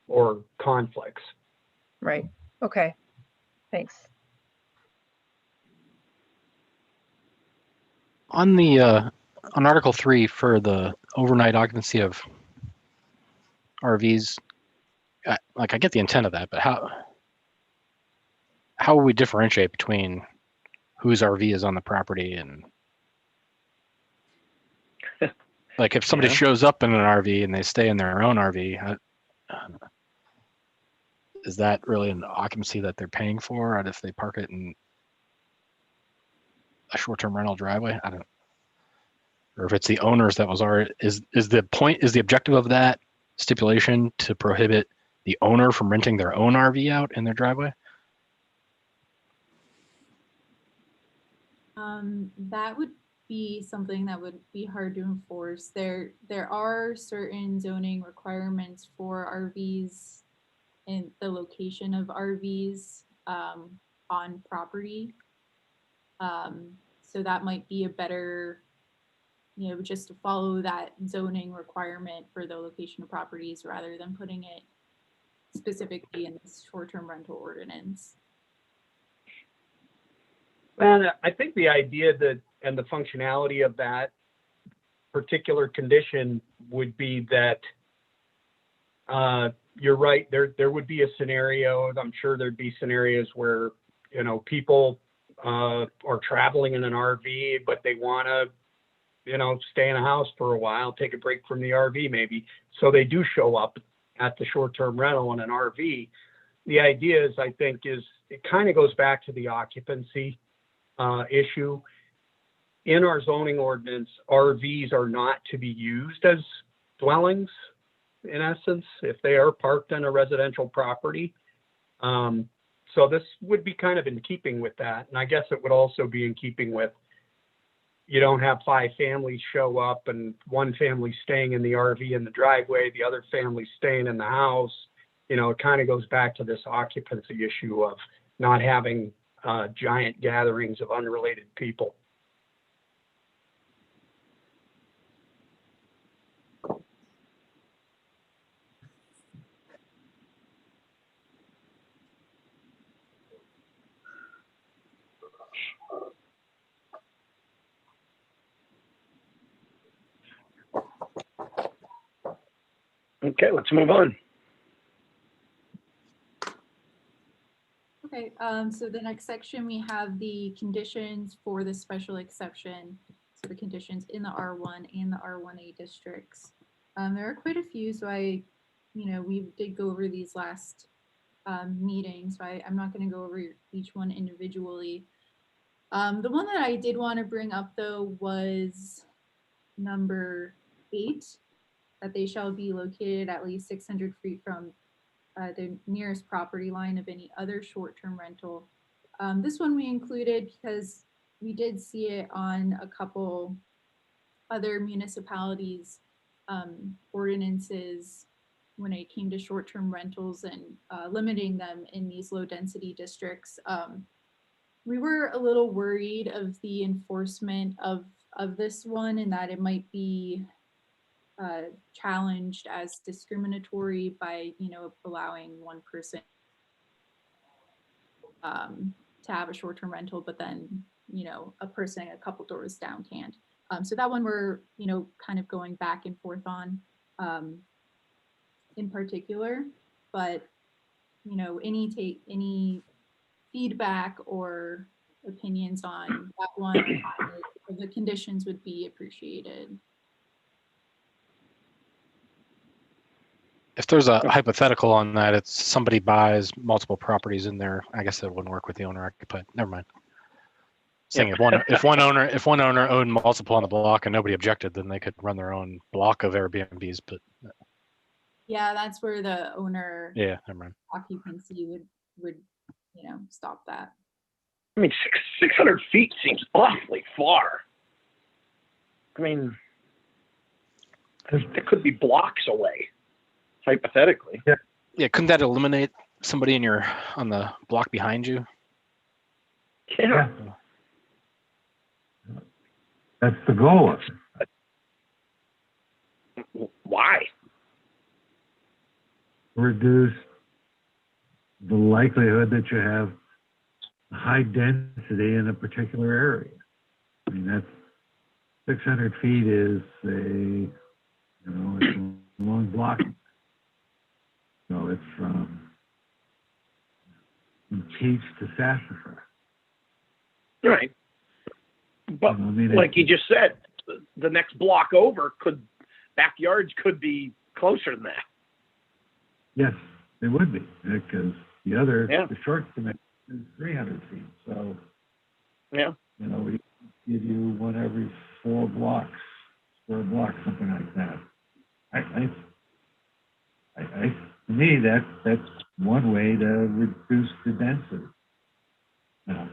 or conflicts. Right. Okay. Thanks. On the on Article 3 for the overnight occupancy of RVs, like I get the intent of that, but how will we differentiate between whose RV is on the property and like if somebody shows up in an RV and they stay in their own RV, is that really an occupancy that they're paying for? And if they park it in a short-term rental driveway, I don't know. Or if it's the owners that was already, is the objective of that stipulation to prohibit the owner from renting their own RV out in their driveway? That would be something that would be hard to enforce. There are certain zoning requirements for RVs and the location of RVs on property. So that might be a better, just to follow that zoning requirement for the location of properties rather than putting it specifically in this short-term rental ordinance. And I think the idea that and the functionality of that particular condition would be that you're right, there would be a scenario, I'm sure there'd be scenarios where, people are traveling in an RV, but they want to, stay in a house for a while, take a break from the RV maybe. So they do show up at the short-term rental in an RV. The idea is, I think, it kind of goes back to the occupancy issue. In our zoning ordinance, RVs are not to be used as dwellings, in essence, if they are parked on a residential property. So this would be kind of in keeping with that. And I guess it would also be in keeping with, you don't have 5 families show up and one family staying in the RV in the driveway, the other family staying in the house. It kind of goes back to this occupancy issue of not having giant gatherings of unrelated people. Okay, let's move on. Okay, so the next section, we have the conditions for the special exception. So the conditions in the R1 and the R1A districts. There are quite a few, so we did go over these last meetings, so I'm not going to go over each one individually. The one that I did want to bring up, though, was number 8, that they shall be located at least 600 feet from the nearest property line of any other short-term rental. This one we included because we did see it on a couple other municipalities' ordinances when it came to short-term rentals and limiting them in these low-density districts. We were a little worried of the enforcement of this one, and that it might be challenged as discriminatory by allowing one person to have a short-term rental, but then a person a couple doors down can't. So that one we're kind of going back and forth on in particular, but any feedback or opinions on that one, the conditions would be appreciated. If there's a hypothetical on that, it's somebody buys multiple properties in there. I guess that wouldn't work with the owner occupied. Never mind. Saying if one owner owned multiple on the block and nobody objected, then they could run their own block of Airbnbs. But yeah, that's where the owner never mind. Occupancy would stop that. I mean, 600 feet seems awfully far. I mean, it could be blocks away, hypothetically. Yeah, couldn't that eliminate somebody on the block behind you? Yeah. That's the goal of it. Why? Reduce the likelihood that you have high density in a particular area. I mean, that's 600 feet is You know, it's a long block. So it's from Keats to Sassafras. Right. But You know, I mean, like you just said, the next block over backyards could be closer than that. yes, they would be, because the short connection is 300 feet. So, Yeah. you know, we give you one every 4 blocks, square block, something like that. To me, that's one way to reduce the density. Now,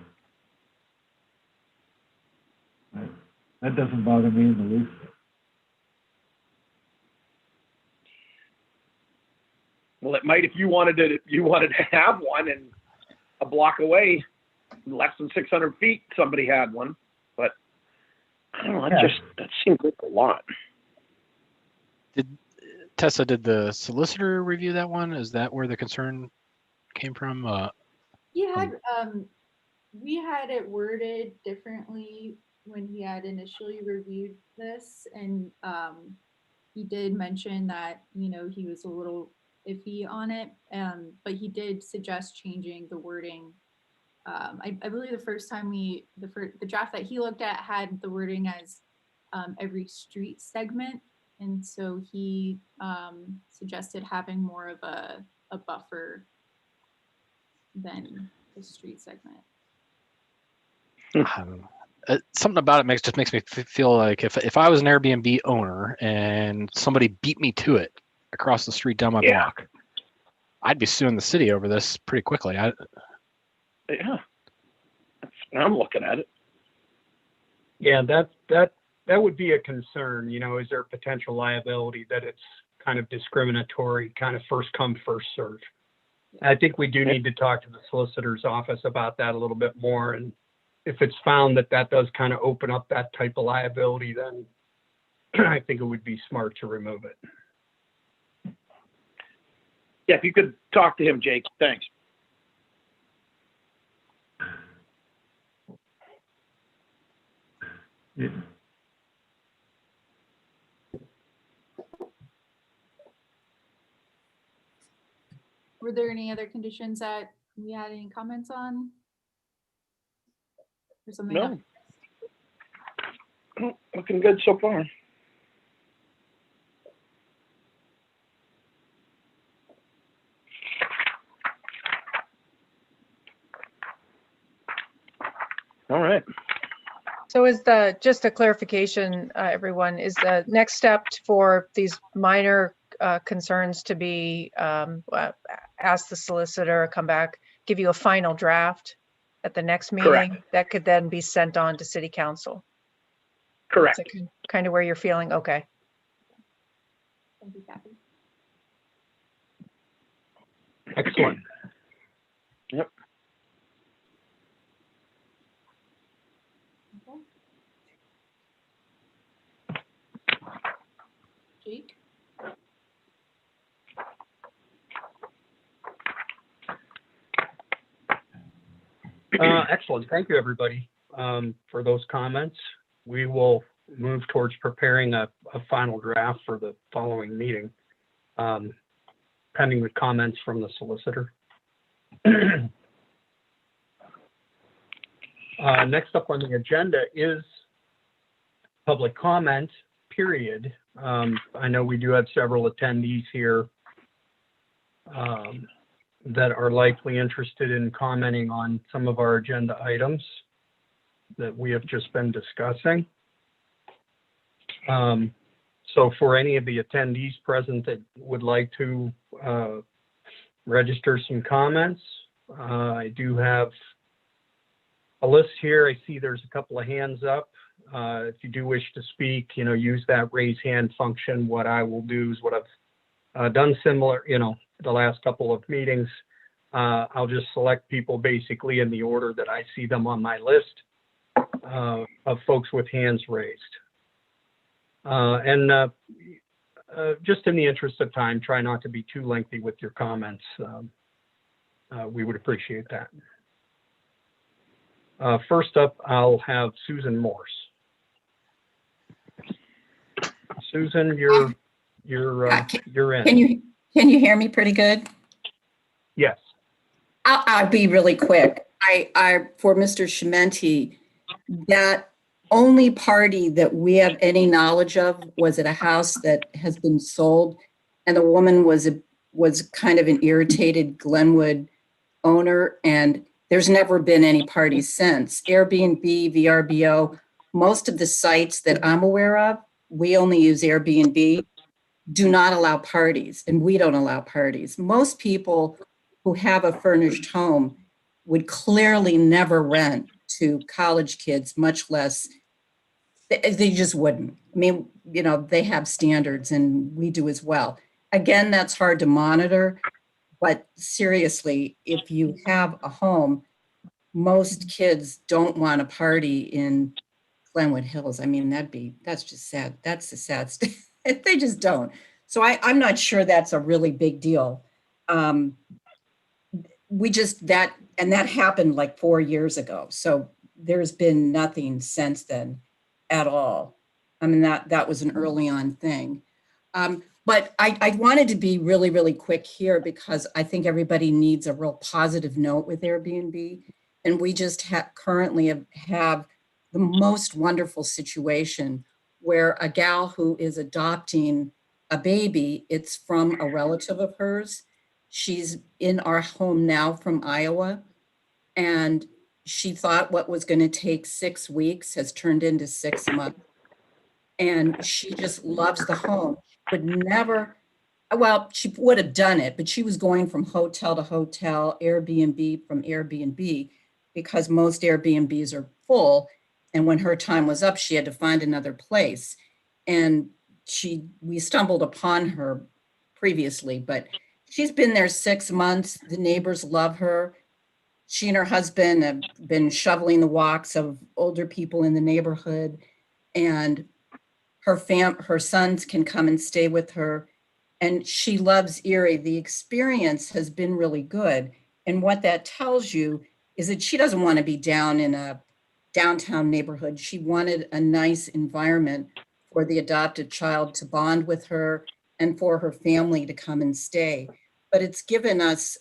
that doesn't bother me in the least. Well, it might if you wanted to have one, and a block away, less than 600 feet, somebody had one. But I don't know. That seems like a lot. Tessa, did the solicitor review that one? Is that where the concern came from? We had it worded differently when he had initially reviewed this, and he did mention that, you know, he was a little iffy on it, but he did suggest changing the wording. I believe the first time the draft that he looked at had the wording as every street segment, and so he suggested having more of a buffer than the street segment. Something about it just makes me feel like if I was an Airbnb owner and somebody beat me to it across the street down my block, I'd be suing the city over this pretty quickly. I'm looking at it. Yeah, that would be a concern. You know, is there potential liability that it's kind of discriminatory, kind of first come, first serve? I think we do need to talk to the solicitor's office about that a little bit more. And if it's found that does kind of open up that type of liability, then I think it would be smart to remove it. Yeah, if you could talk to him, Jake. Thanks. Yeah. Were there any other conditions that we had any comments on? Or something? No. Looking good so far. All right. So just a clarification, everyone, is the next step for these minor concerns to be ask the solicitor, come back, give you a final draft at the next meeting? Correct. That could then be sent on to city council. Correct. Is that kind of where you're feeling? Okay. Thank you, Kathy. Excellent. Yep. Jake? Excellent. Thank you, everybody, for those comments. We will move towards preparing a final draft for the following meeting, pending the comments from the solicitor. Next up on the agenda is public comment period. I know we do have several attendees here that are likely interested in commenting on some of our agenda items that we have just been discussing. So for any of the attendees present that would like to register some comments, I do have a list here. I see there's a couple of hands up. If you do wish to speak, you know, use that raise hand function. What I will do is what I've done similar, you know, the last couple of meetings. I'll just select people basically in the order that I see them on my list of folks with hands raised. Just in the interest of time, try not to be too lengthy with your comments. We would appreciate that. First up, I'll have Susan Morse. Susan, you're you're in. Can you hear me pretty good? Yes. I'll be really quick. I for Mr. Chimenti, that only party that we have any knowledge of was at a house that has been sold, and the woman was kind of an irritated Glenwood owner, and there's never been any parties since. Airbnb, VRBO, most of the sites that I'm aware of, we only use Airbnb, do not allow parties, and we don't allow parties. Most people who have a furnished home would clearly never rent to college kids, much less, they just wouldn't. I mean, you know, they have standards and we do as well. Again, that's hard to monitor, but seriously, if you have a home, most kids don't want to party in Glenwood Hills. I mean, that's just sad. That's the sad state. They just don't. So I'm not sure that's a really big deal. That happened like 4 years ago. So there's been nothing since then at all. I mean, that was an early on thing. But I wanted to be really, really quick here because I think everybody needs a real positive note with Airbnb. And we just currently have the most wonderful situation where a gal who is adopting a baby, it's from a relative of hers. She's in our home now from Iowa. And she thought what was going to take 6 weeks has turned into 6 months. And she just loves the home. Would never, well, she would have done it, but she was going from hotel to hotel, Airbnb from Airbnb, because most Airbnbs are full. And when her time was up, she had to find another place. And we stumbled upon her previously, but she's been there 6 months. The neighbors love her. She and her husband have been shoveling the walks of older people in the neighborhood, and her sons can come and stay with her. And she loves Erie. The experience has been really good. And what that tells you is that she doesn't want to be down in a downtown neighborhood. She wanted a nice environment for the adopted child to bond with her and for her family to come and stay. But it's given us,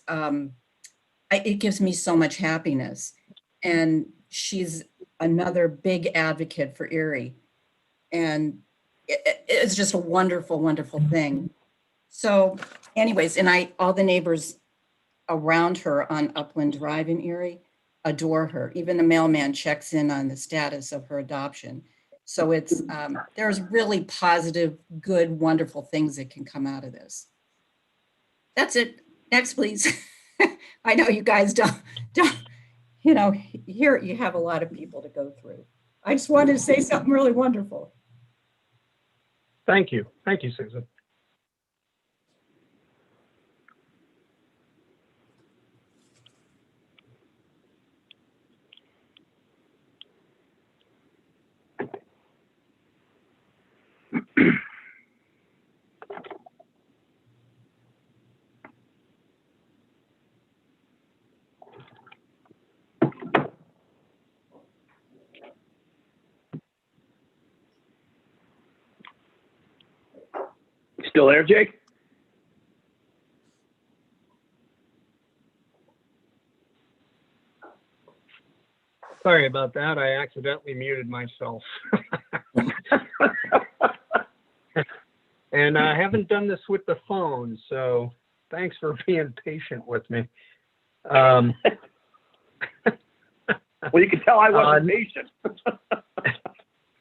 it gives me so much happiness. And she's another big advocate for Erie. And it's just a wonderful, wonderful thing. So anyways, and all the neighbors around her on Upland Drive in Erie adore her. Even the mailman checks in on the status of her adoption. So it's, there's really positive, good, wonderful things that can come out of this. That's it. Next, please. I know you guys don't, here you have a lot of people to go through. I just wanted to say something really wonderful. Thank you. Thank you, Susan. Still there, Jake? Sorry about that. I accidentally muted myself. And I haven't done this with the phone, so thanks for being patient with me. Well, you can tell I wasn't patient.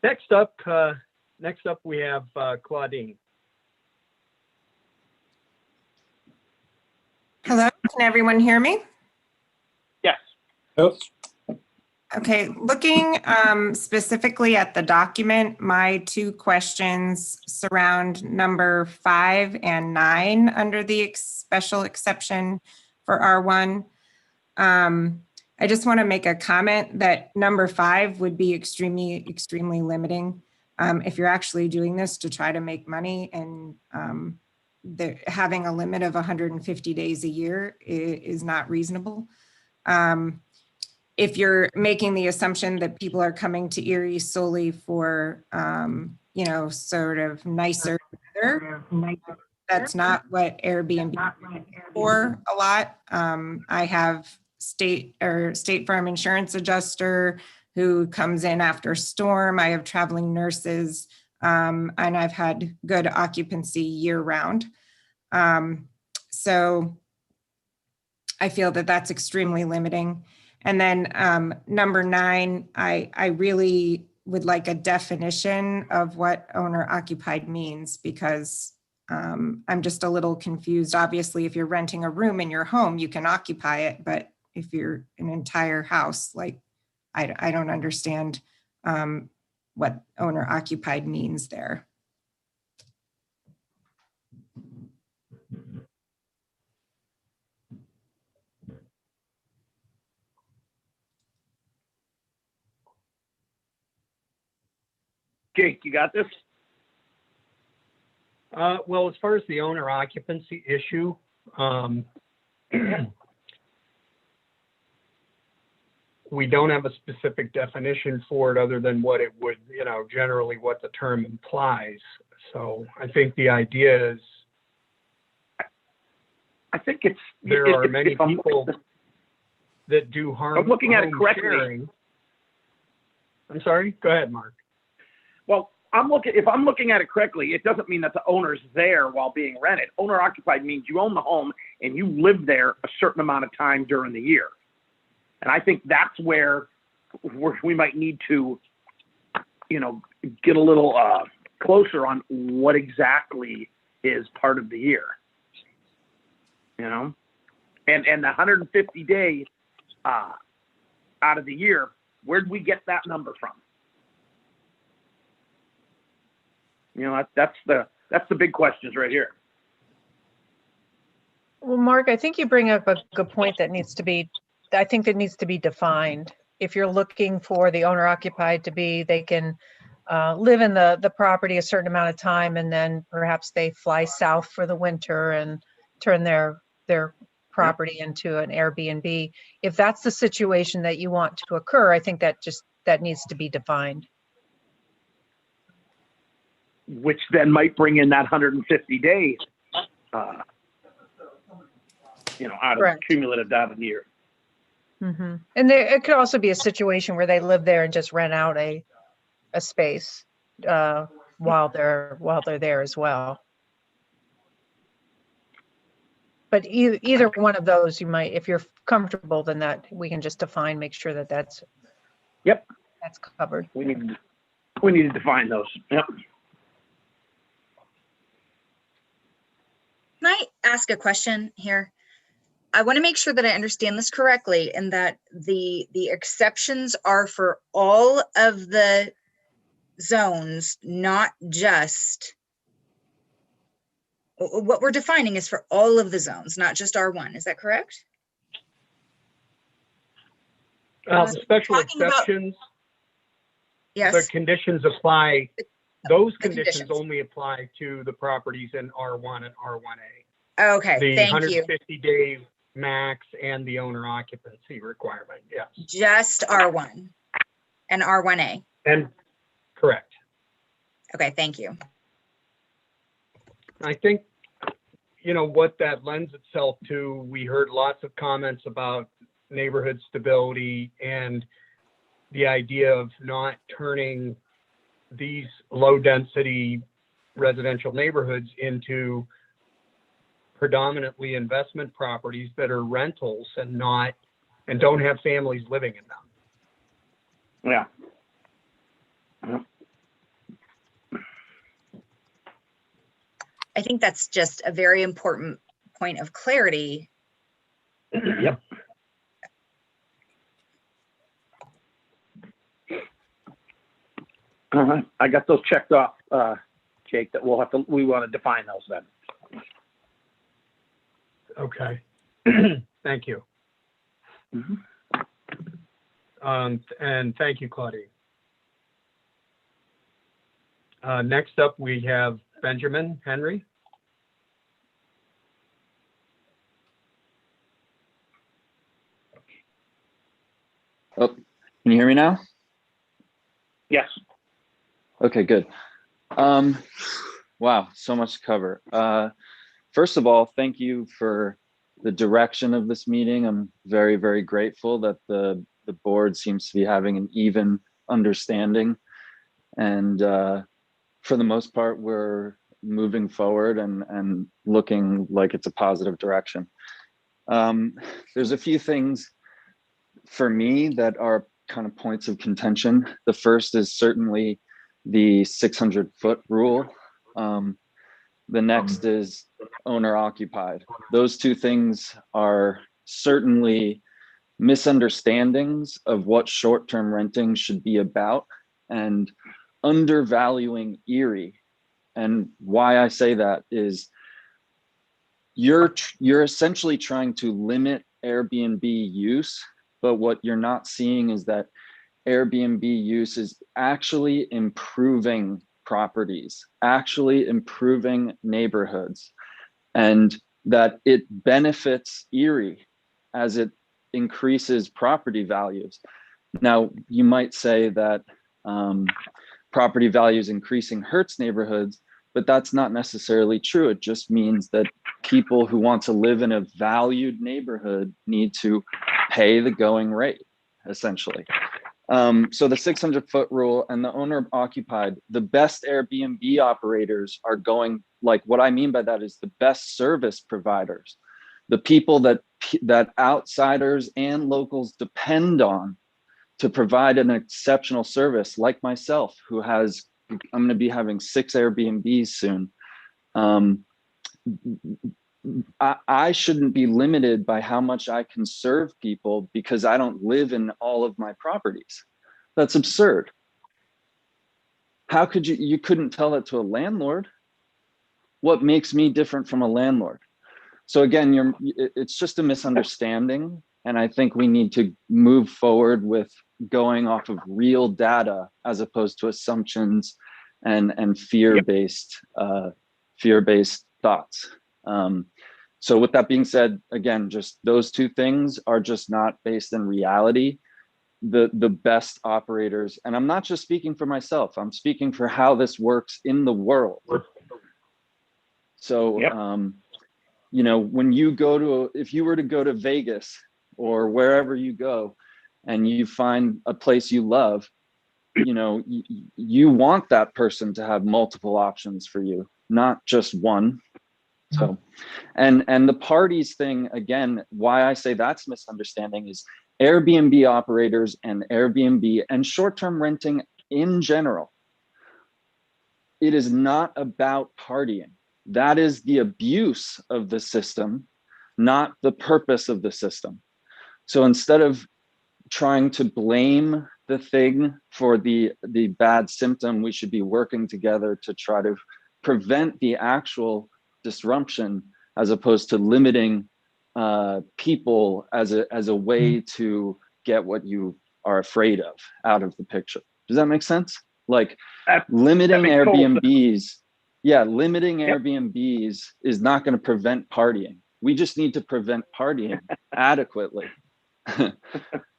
Next up, we have Claudine. Hello, can everyone hear me? Yes. Yes. Okay, looking specifically at the document, my 2 questions surround number 5 and 9 under the special exception for R1. I just want to make a comment that number 5 would be extremely, extremely limiting. If you're actually doing this to try to make money, and having a limit of 150 days a year is not reasonable. If you're making the assumption that people are coming to Erie solely for, sort of nicer nicer. That's not what Airbnb is for a lot. I have State Farm insurance adjuster who comes in after storm. I have traveling nurses, and I've had good occupancy year round. So I feel that that's extremely limiting. And then number 9, I really would like a definition of what owner occupied means, because I'm just a little confused. Obviously, if you're renting a room in your home, you can occupy it. But if you're an entire house, like I don't understand what owner occupied means there. Jake, you got this? Well, as far as the owner occupancy issue, we don't have a specific definition for it other than what it would, generally what the term implies. So I think the idea is, I think it's there are many people that do harm. I'm looking at it home correctly. sharing. I'm sorry, go ahead, Mark. Well, if I'm looking at it correctly, it doesn't mean that the owner's there while being rented. Owner occupied means you own the home and you live there a certain amount of time during the year. And I think that's where we might need to, get a little closer on what exactly is part of the year. And the 150 days out of the year, where'd we get that number from? That's the big questions right here. Well, Mark, I think you bring up a good point that needs to be defined. If you're looking for the owner occupied to be, they can live in the property a certain amount of time, and then perhaps they fly south for the winter and turn their property into an Airbnb. If that's the situation that you want to occur, I think that needs to be defined. Which then might bring in that 150 days, out of Correct. cumulative data of the year. Mm-hmm. And it could also be a situation where they live there and just rent out a space while they're there as well. But either one of those, you might, if you're comfortable, then that we can just define, make sure that that's covered. We need to define those. Yep. Can I ask a question here? I want to make sure that I understand this correctly, and that the exceptions are for all of the zones, not just what we're defining is for all of the zones, not just R1. Is that correct? The special exceptions, yes. the conditions apply. Those The conditions only apply to the properties in R1 and R1A. Okay, The thank you. 150-day max and the owner occupancy requirement, yes. Just R1 and R1A. And correct. Okay, thank you. I think, what that lends itself to, we heard lots of comments about neighborhood stability and the idea of not turning these low density residential neighborhoods into predominantly investment properties that are rentals and don't have families living in them. Yeah. I think that's just a very important point of clarity. Yep. I got those checked off, Jake, that we want to define those then. Okay. Thank you. Mm-hmm. And thank you, Claudia. Next up, we have Benjamin Henry. Oh, can you hear me now? Yes. Okay, good. Wow, so much to cover. First of all, thank you for the direction of this meeting. I'm very, very grateful that the board seems to be having an even understanding. And for the most part, we're moving forward and looking like it's a positive direction. There's a few things for me that are kind of points of contention. The first is certainly the 600-foot rule. The next is owner occupied. Those two things are certainly misunderstandings of what short-term renting should be about and undervaluing Erie. And why I say that is you're essentially trying to limit Airbnb use, but what you're not seeing is that Airbnb use is actually improving properties, actually improving neighborhoods, and that it benefits Erie as it increases property values. Now, you might say that property values increasing hurts neighborhoods, but that's not necessarily true. It just means that people who want to live in a valued neighborhood need to pay the going rate, essentially. So the 600-foot rule and the owner occupied, the best Airbnb operators are going, like what I mean by that is the best service providers, the people that outsiders and locals depend on to provide an exceptional service, like myself, who has, I'm going to be having 6 Airbnbs soon. I shouldn't be limited by how much I can serve people because I don't live in all of my properties. That's absurd. How could you couldn't tell that to a landlord? What makes me different from a landlord? So again, it's just a misunderstanding. And I think we need to move forward with going off of real data as opposed to assumptions and fear-based thoughts. So with that being said, again, just those two things are just not based in reality. The best operators, and I'm not just speaking for myself, I'm speaking for how this works in the world. So, you know, when you go to, if you were to go to Vegas or wherever you go and you find a place you love, you know, you want that person to have multiple options for you, not just one. So, and the parties thing, again, why I say that's misunderstanding is Airbnb operators and Airbnb and short-term renting in general. It is not about partying. That is the abuse of the system, not the purpose of the system. So instead of trying to blame the thing for the bad symptom, we should be working together to try to prevent the actual disruption as opposed to limiting people as a way to get what you are afraid of out of the picture. Does that make sense? Like limiting Airbnbs, limiting Airbnbs is not going to prevent partying. We just need to prevent partying adequately.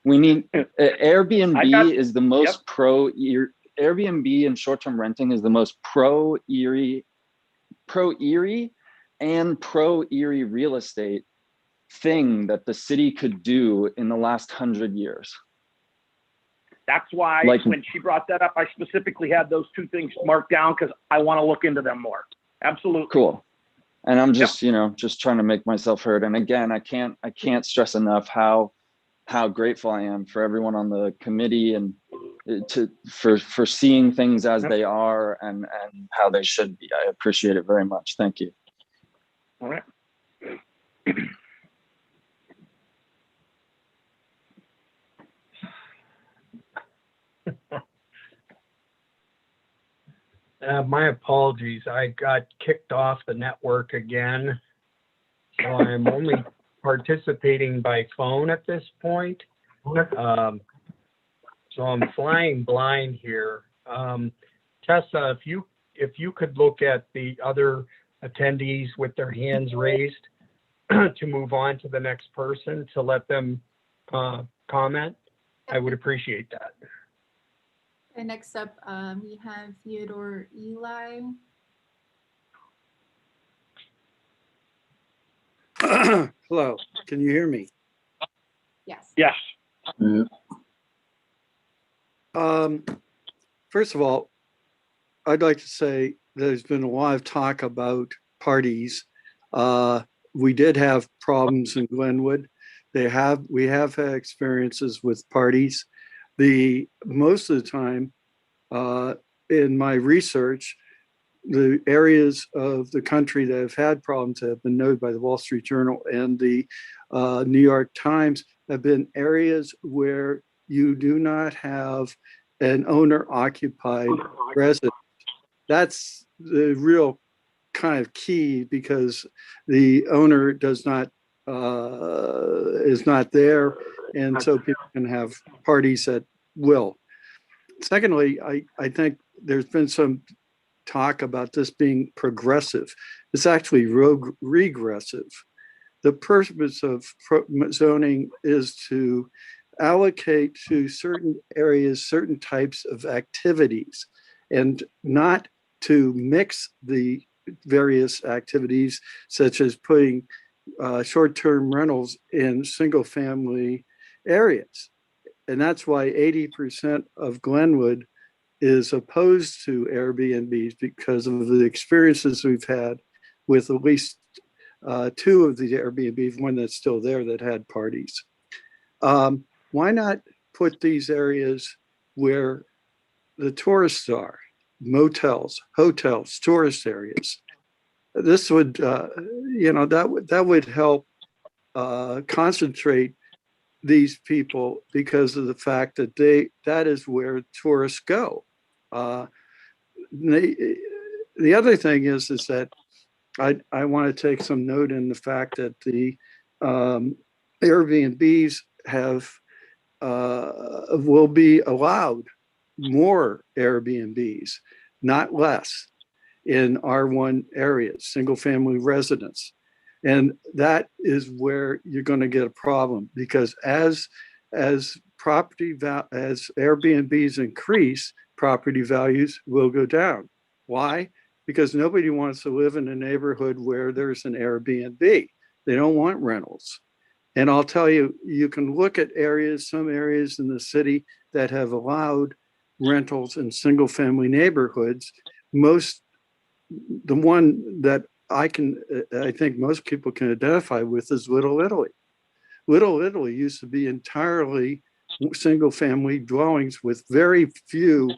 We need Airbnb is the most Airbnb and short-term renting is the most pro-Erie and pro-Erie real estate thing that the city could do in the last 100 years. That's why when she brought that up, I specifically had those two things marked down because I want to look into them more. Absolutely. Cool. And I'm just, you know, just trying to make myself heard. And again, I can't stress enough how grateful I am for everyone on the committee and for seeing things as they are and how they should be. I appreciate it very much. Thank you. All right. My apologies. I got kicked off the network again. So I'm only participating by phone at this point. So I'm flying blind here. Tessa, if you could look at the other attendees with their hands raised to move on to the next person to let them comment, I would appreciate that. Okay, next up, we have Theodore Eli. Hello, can you hear me? Yes. Yes. First of all, I'd like to say there's been a lot of talk about parties. We did have problems in Glenwood. We have had experiences with parties. Most of the time, in my research, the areas of the country that have had problems that have been noted by the Wall Street Journal and the New York Times have been areas where you do not have an owner-occupied residence. That's the real kind of key, because the owner is not there, and so people can have parties at will. Secondly, I think there's been some talk about this being progressive. It's actually regressive. The purpose of zoning is to allocate to certain areas certain types of activities, and not to mix the various activities, such as putting short-term rentals in single-family areas. And that's why 80% of Glenwood is opposed to Airbnbs, because of the experiences we've had with at least two of the Airbnbs, one that's still there, that had parties. Why not put these areas where the tourists are? Motels, hotels, tourist areas. This would, that would help concentrate these people, because of the fact that that is where tourists go. The other thing is that I want to take some note in the fact that the Airbnbs will be allowed more Airbnbs, not less, in R1 areas, single family residence. And that is where you're going to get a problem, because as Airbnbs increase, property values will go down. Why? Because nobody wants to live in a neighborhood where there's an Airbnb. They don't want rentals. And I'll tell you, you can look at some areas in the city that have allowed rentals in single family neighborhoods. The one that I think most people can identify with is Little Italy. Little Italy used to be entirely single family dwellings with very few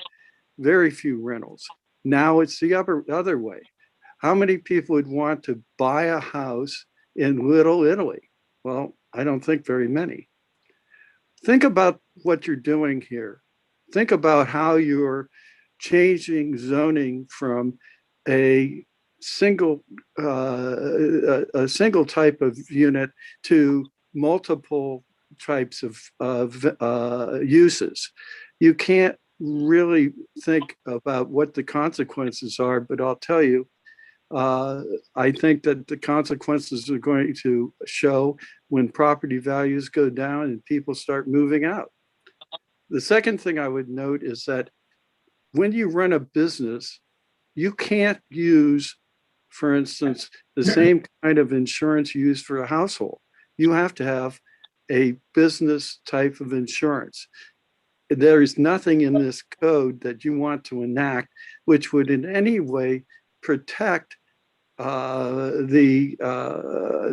rentals. Now it's the other way. How many people would want to buy a house in Little Italy? Well, I don't think very many. Think about what you're doing here. Think about how you're changing zoning from a single type of unit to multiple types of uses. You can't really think about what the consequences are, but I'll tell you, I think that the consequences are going to show when property values go down and people start moving out. The second thing I would note is that when you run a business, you can't use, for instance, the same kind of insurance used for a household. You have to have a business type of insurance. There is nothing in this code that you want to enact which would in any way protect the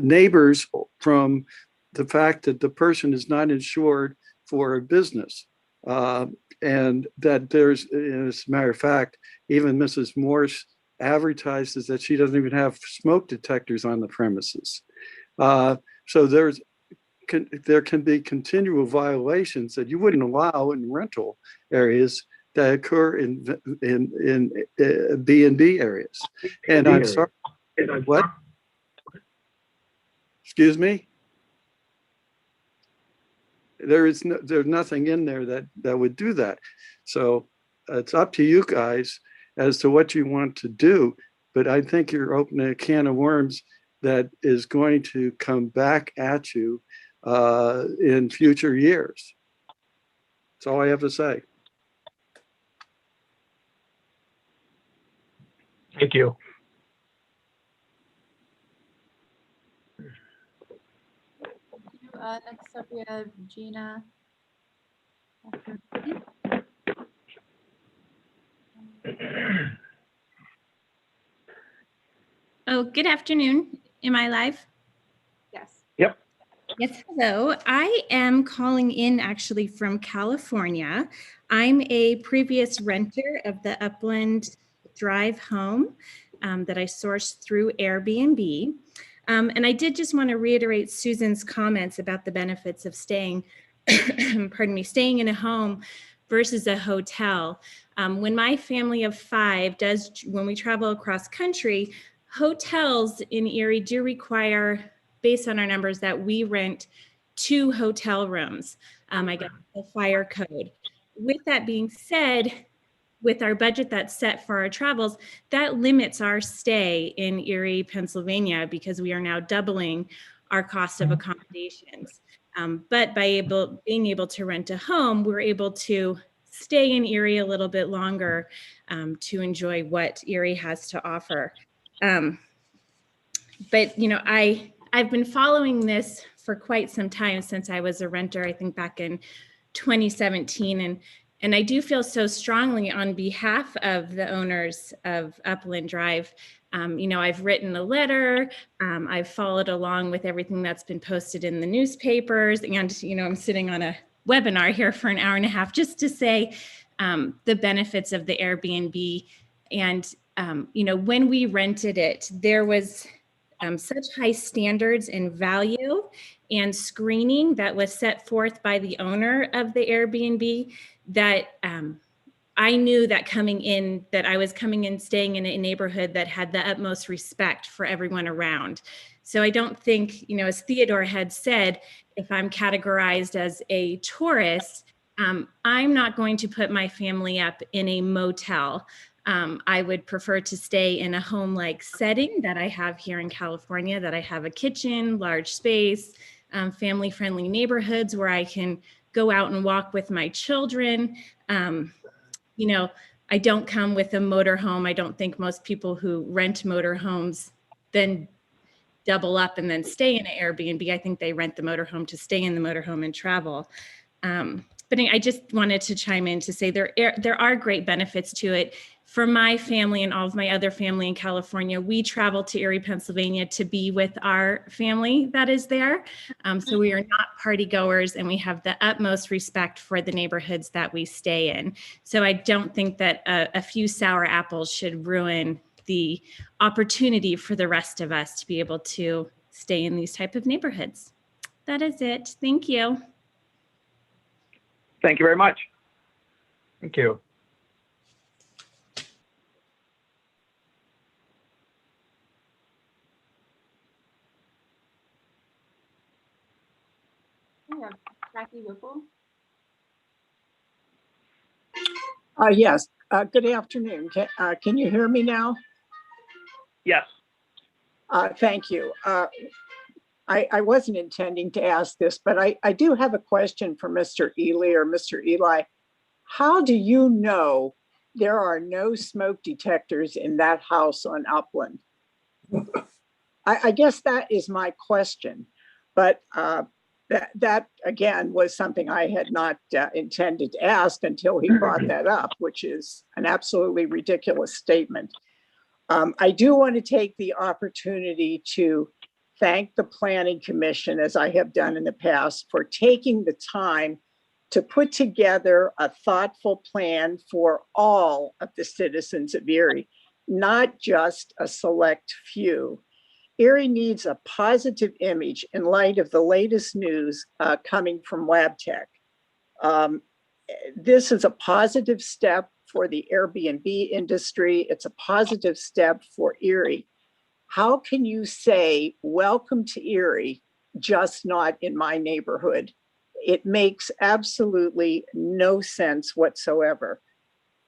neighbors from the fact that the person is not insured for a business. And that there's, as a matter of fact, even Mrs. Morse advertises that she doesn't even have smoke detectors on the premises. So there can be continual violations that you wouldn't allow in rental areas that occur in B&B areas. And I'm sorry, what? Excuse me? There's nothing in there that would do that. So it's up to you guys as to what you want to do. But I think you're opening a can of worms that is going to come back at you in future years. That's all I have to say. Thank you. Next up, we have Gina. Oh, good afternoon. Am I live? Yes. Yep. Yes, hello. I am calling in actually from California. I'm a previous renter of the Upland Drive home that I sourced through Airbnb. And I did just want to reiterate Susan's comments about the benefits of staying, pardon me, staying in a home versus a hotel. When my family of 5 when we travel across country, hotels in Erie do require, based on our numbers, that we rent 2 hotel rooms. I guess the fire code. With that being said, with our budget that's set for our travels, that limits our stay in Erie, Pennsylvania, because we are now doubling our cost of accommodations. But by being able to rent a home, we're able to stay in Erie a little bit longer to enjoy what Erie has to offer. But you know, I've been following this for quite some time, since I was a renter, I think back in 2017, and I do feel so strongly on behalf of the owners of Upland Drive. You know, I've written a letter, I've followed along with everything that's been posted in the newspapers, and you know, I'm sitting on a webinar here for an hour and a half just to say the benefits of the Airbnb. And you know, when we rented it, there was such high standards in value and screening that was set forth by the owner of the Airbnb that I knew that coming in, that I was coming in, staying in a neighborhood that had the utmost respect for everyone around. So I don't think, you know, as Theodore had said, if I'm categorized as a tourist, I'm not going to put my family up in a motel. I would prefer to stay in a home-like setting that I have here in California, that I have a kitchen, large space, family-friendly neighborhoods where I can go out and walk with my children. You know, I don't come with a motorhome. I don't think most people who rent motorhomes then double up and then stay in an Airbnb. I think they rent the motorhome to stay in the motorhome and travel. But I just wanted to chime in to say there are great benefits to it. For my family and all of my other family in California, we travel to Erie, Pennsylvania to be with our family that is there. So we are not party goers, and we have the utmost respect for the neighborhoods that we stay in. So I don't think that a few sour apples should ruin the opportunity for the rest of us to be able to stay in these type of neighborhoods. That is it. Thank you. Thank you very much. Thank you. We have Jackie Whipple. Yes. Good afternoon. Can you hear me now? Yes. Thank you. I wasn't intending to ask this, but I do have a question for Mr. Ely or Mr. Eli. How do you know there are no smoke detectors in that house on Upland? I guess that is my question, but that again was something I had not intended to ask until he brought that up, which is an absolutely ridiculous statement. I do want to take the opportunity to thank the Planning Commission, as I have done in the past, for taking the time to put together a thoughtful plan for all of the citizens of Erie, not just a select few. Erie needs a positive image in light of the latest news coming from WabTech. This is a positive step for the Airbnb industry. It's a positive step for Erie. How can you say, welcome to Erie, just not in my neighborhood? It makes absolutely no sense whatsoever.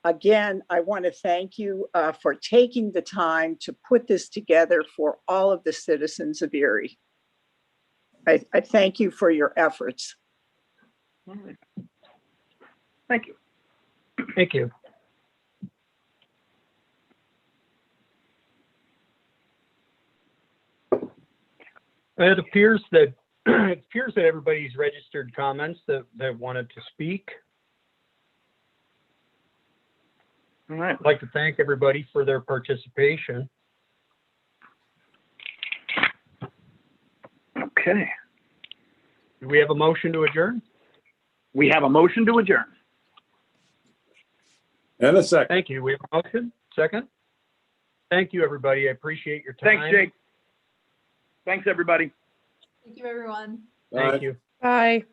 Again, I want to thank you for taking the time to put this together for all of the citizens of Erie. I thank you for your efforts. Thank you. Thank you. It appears that it appears that everybody's registered comments that wanted to speak. All right. I'd like to thank everybody for their participation. Okay. Do we have a motion to adjourn? We have a motion to adjourn. And a second. Thank you. We have a motion. Second. Thank you, everybody. I appreciate your time. Thanks, Jake. Thanks, everybody. Thank you, everyone. Thank you. Bye.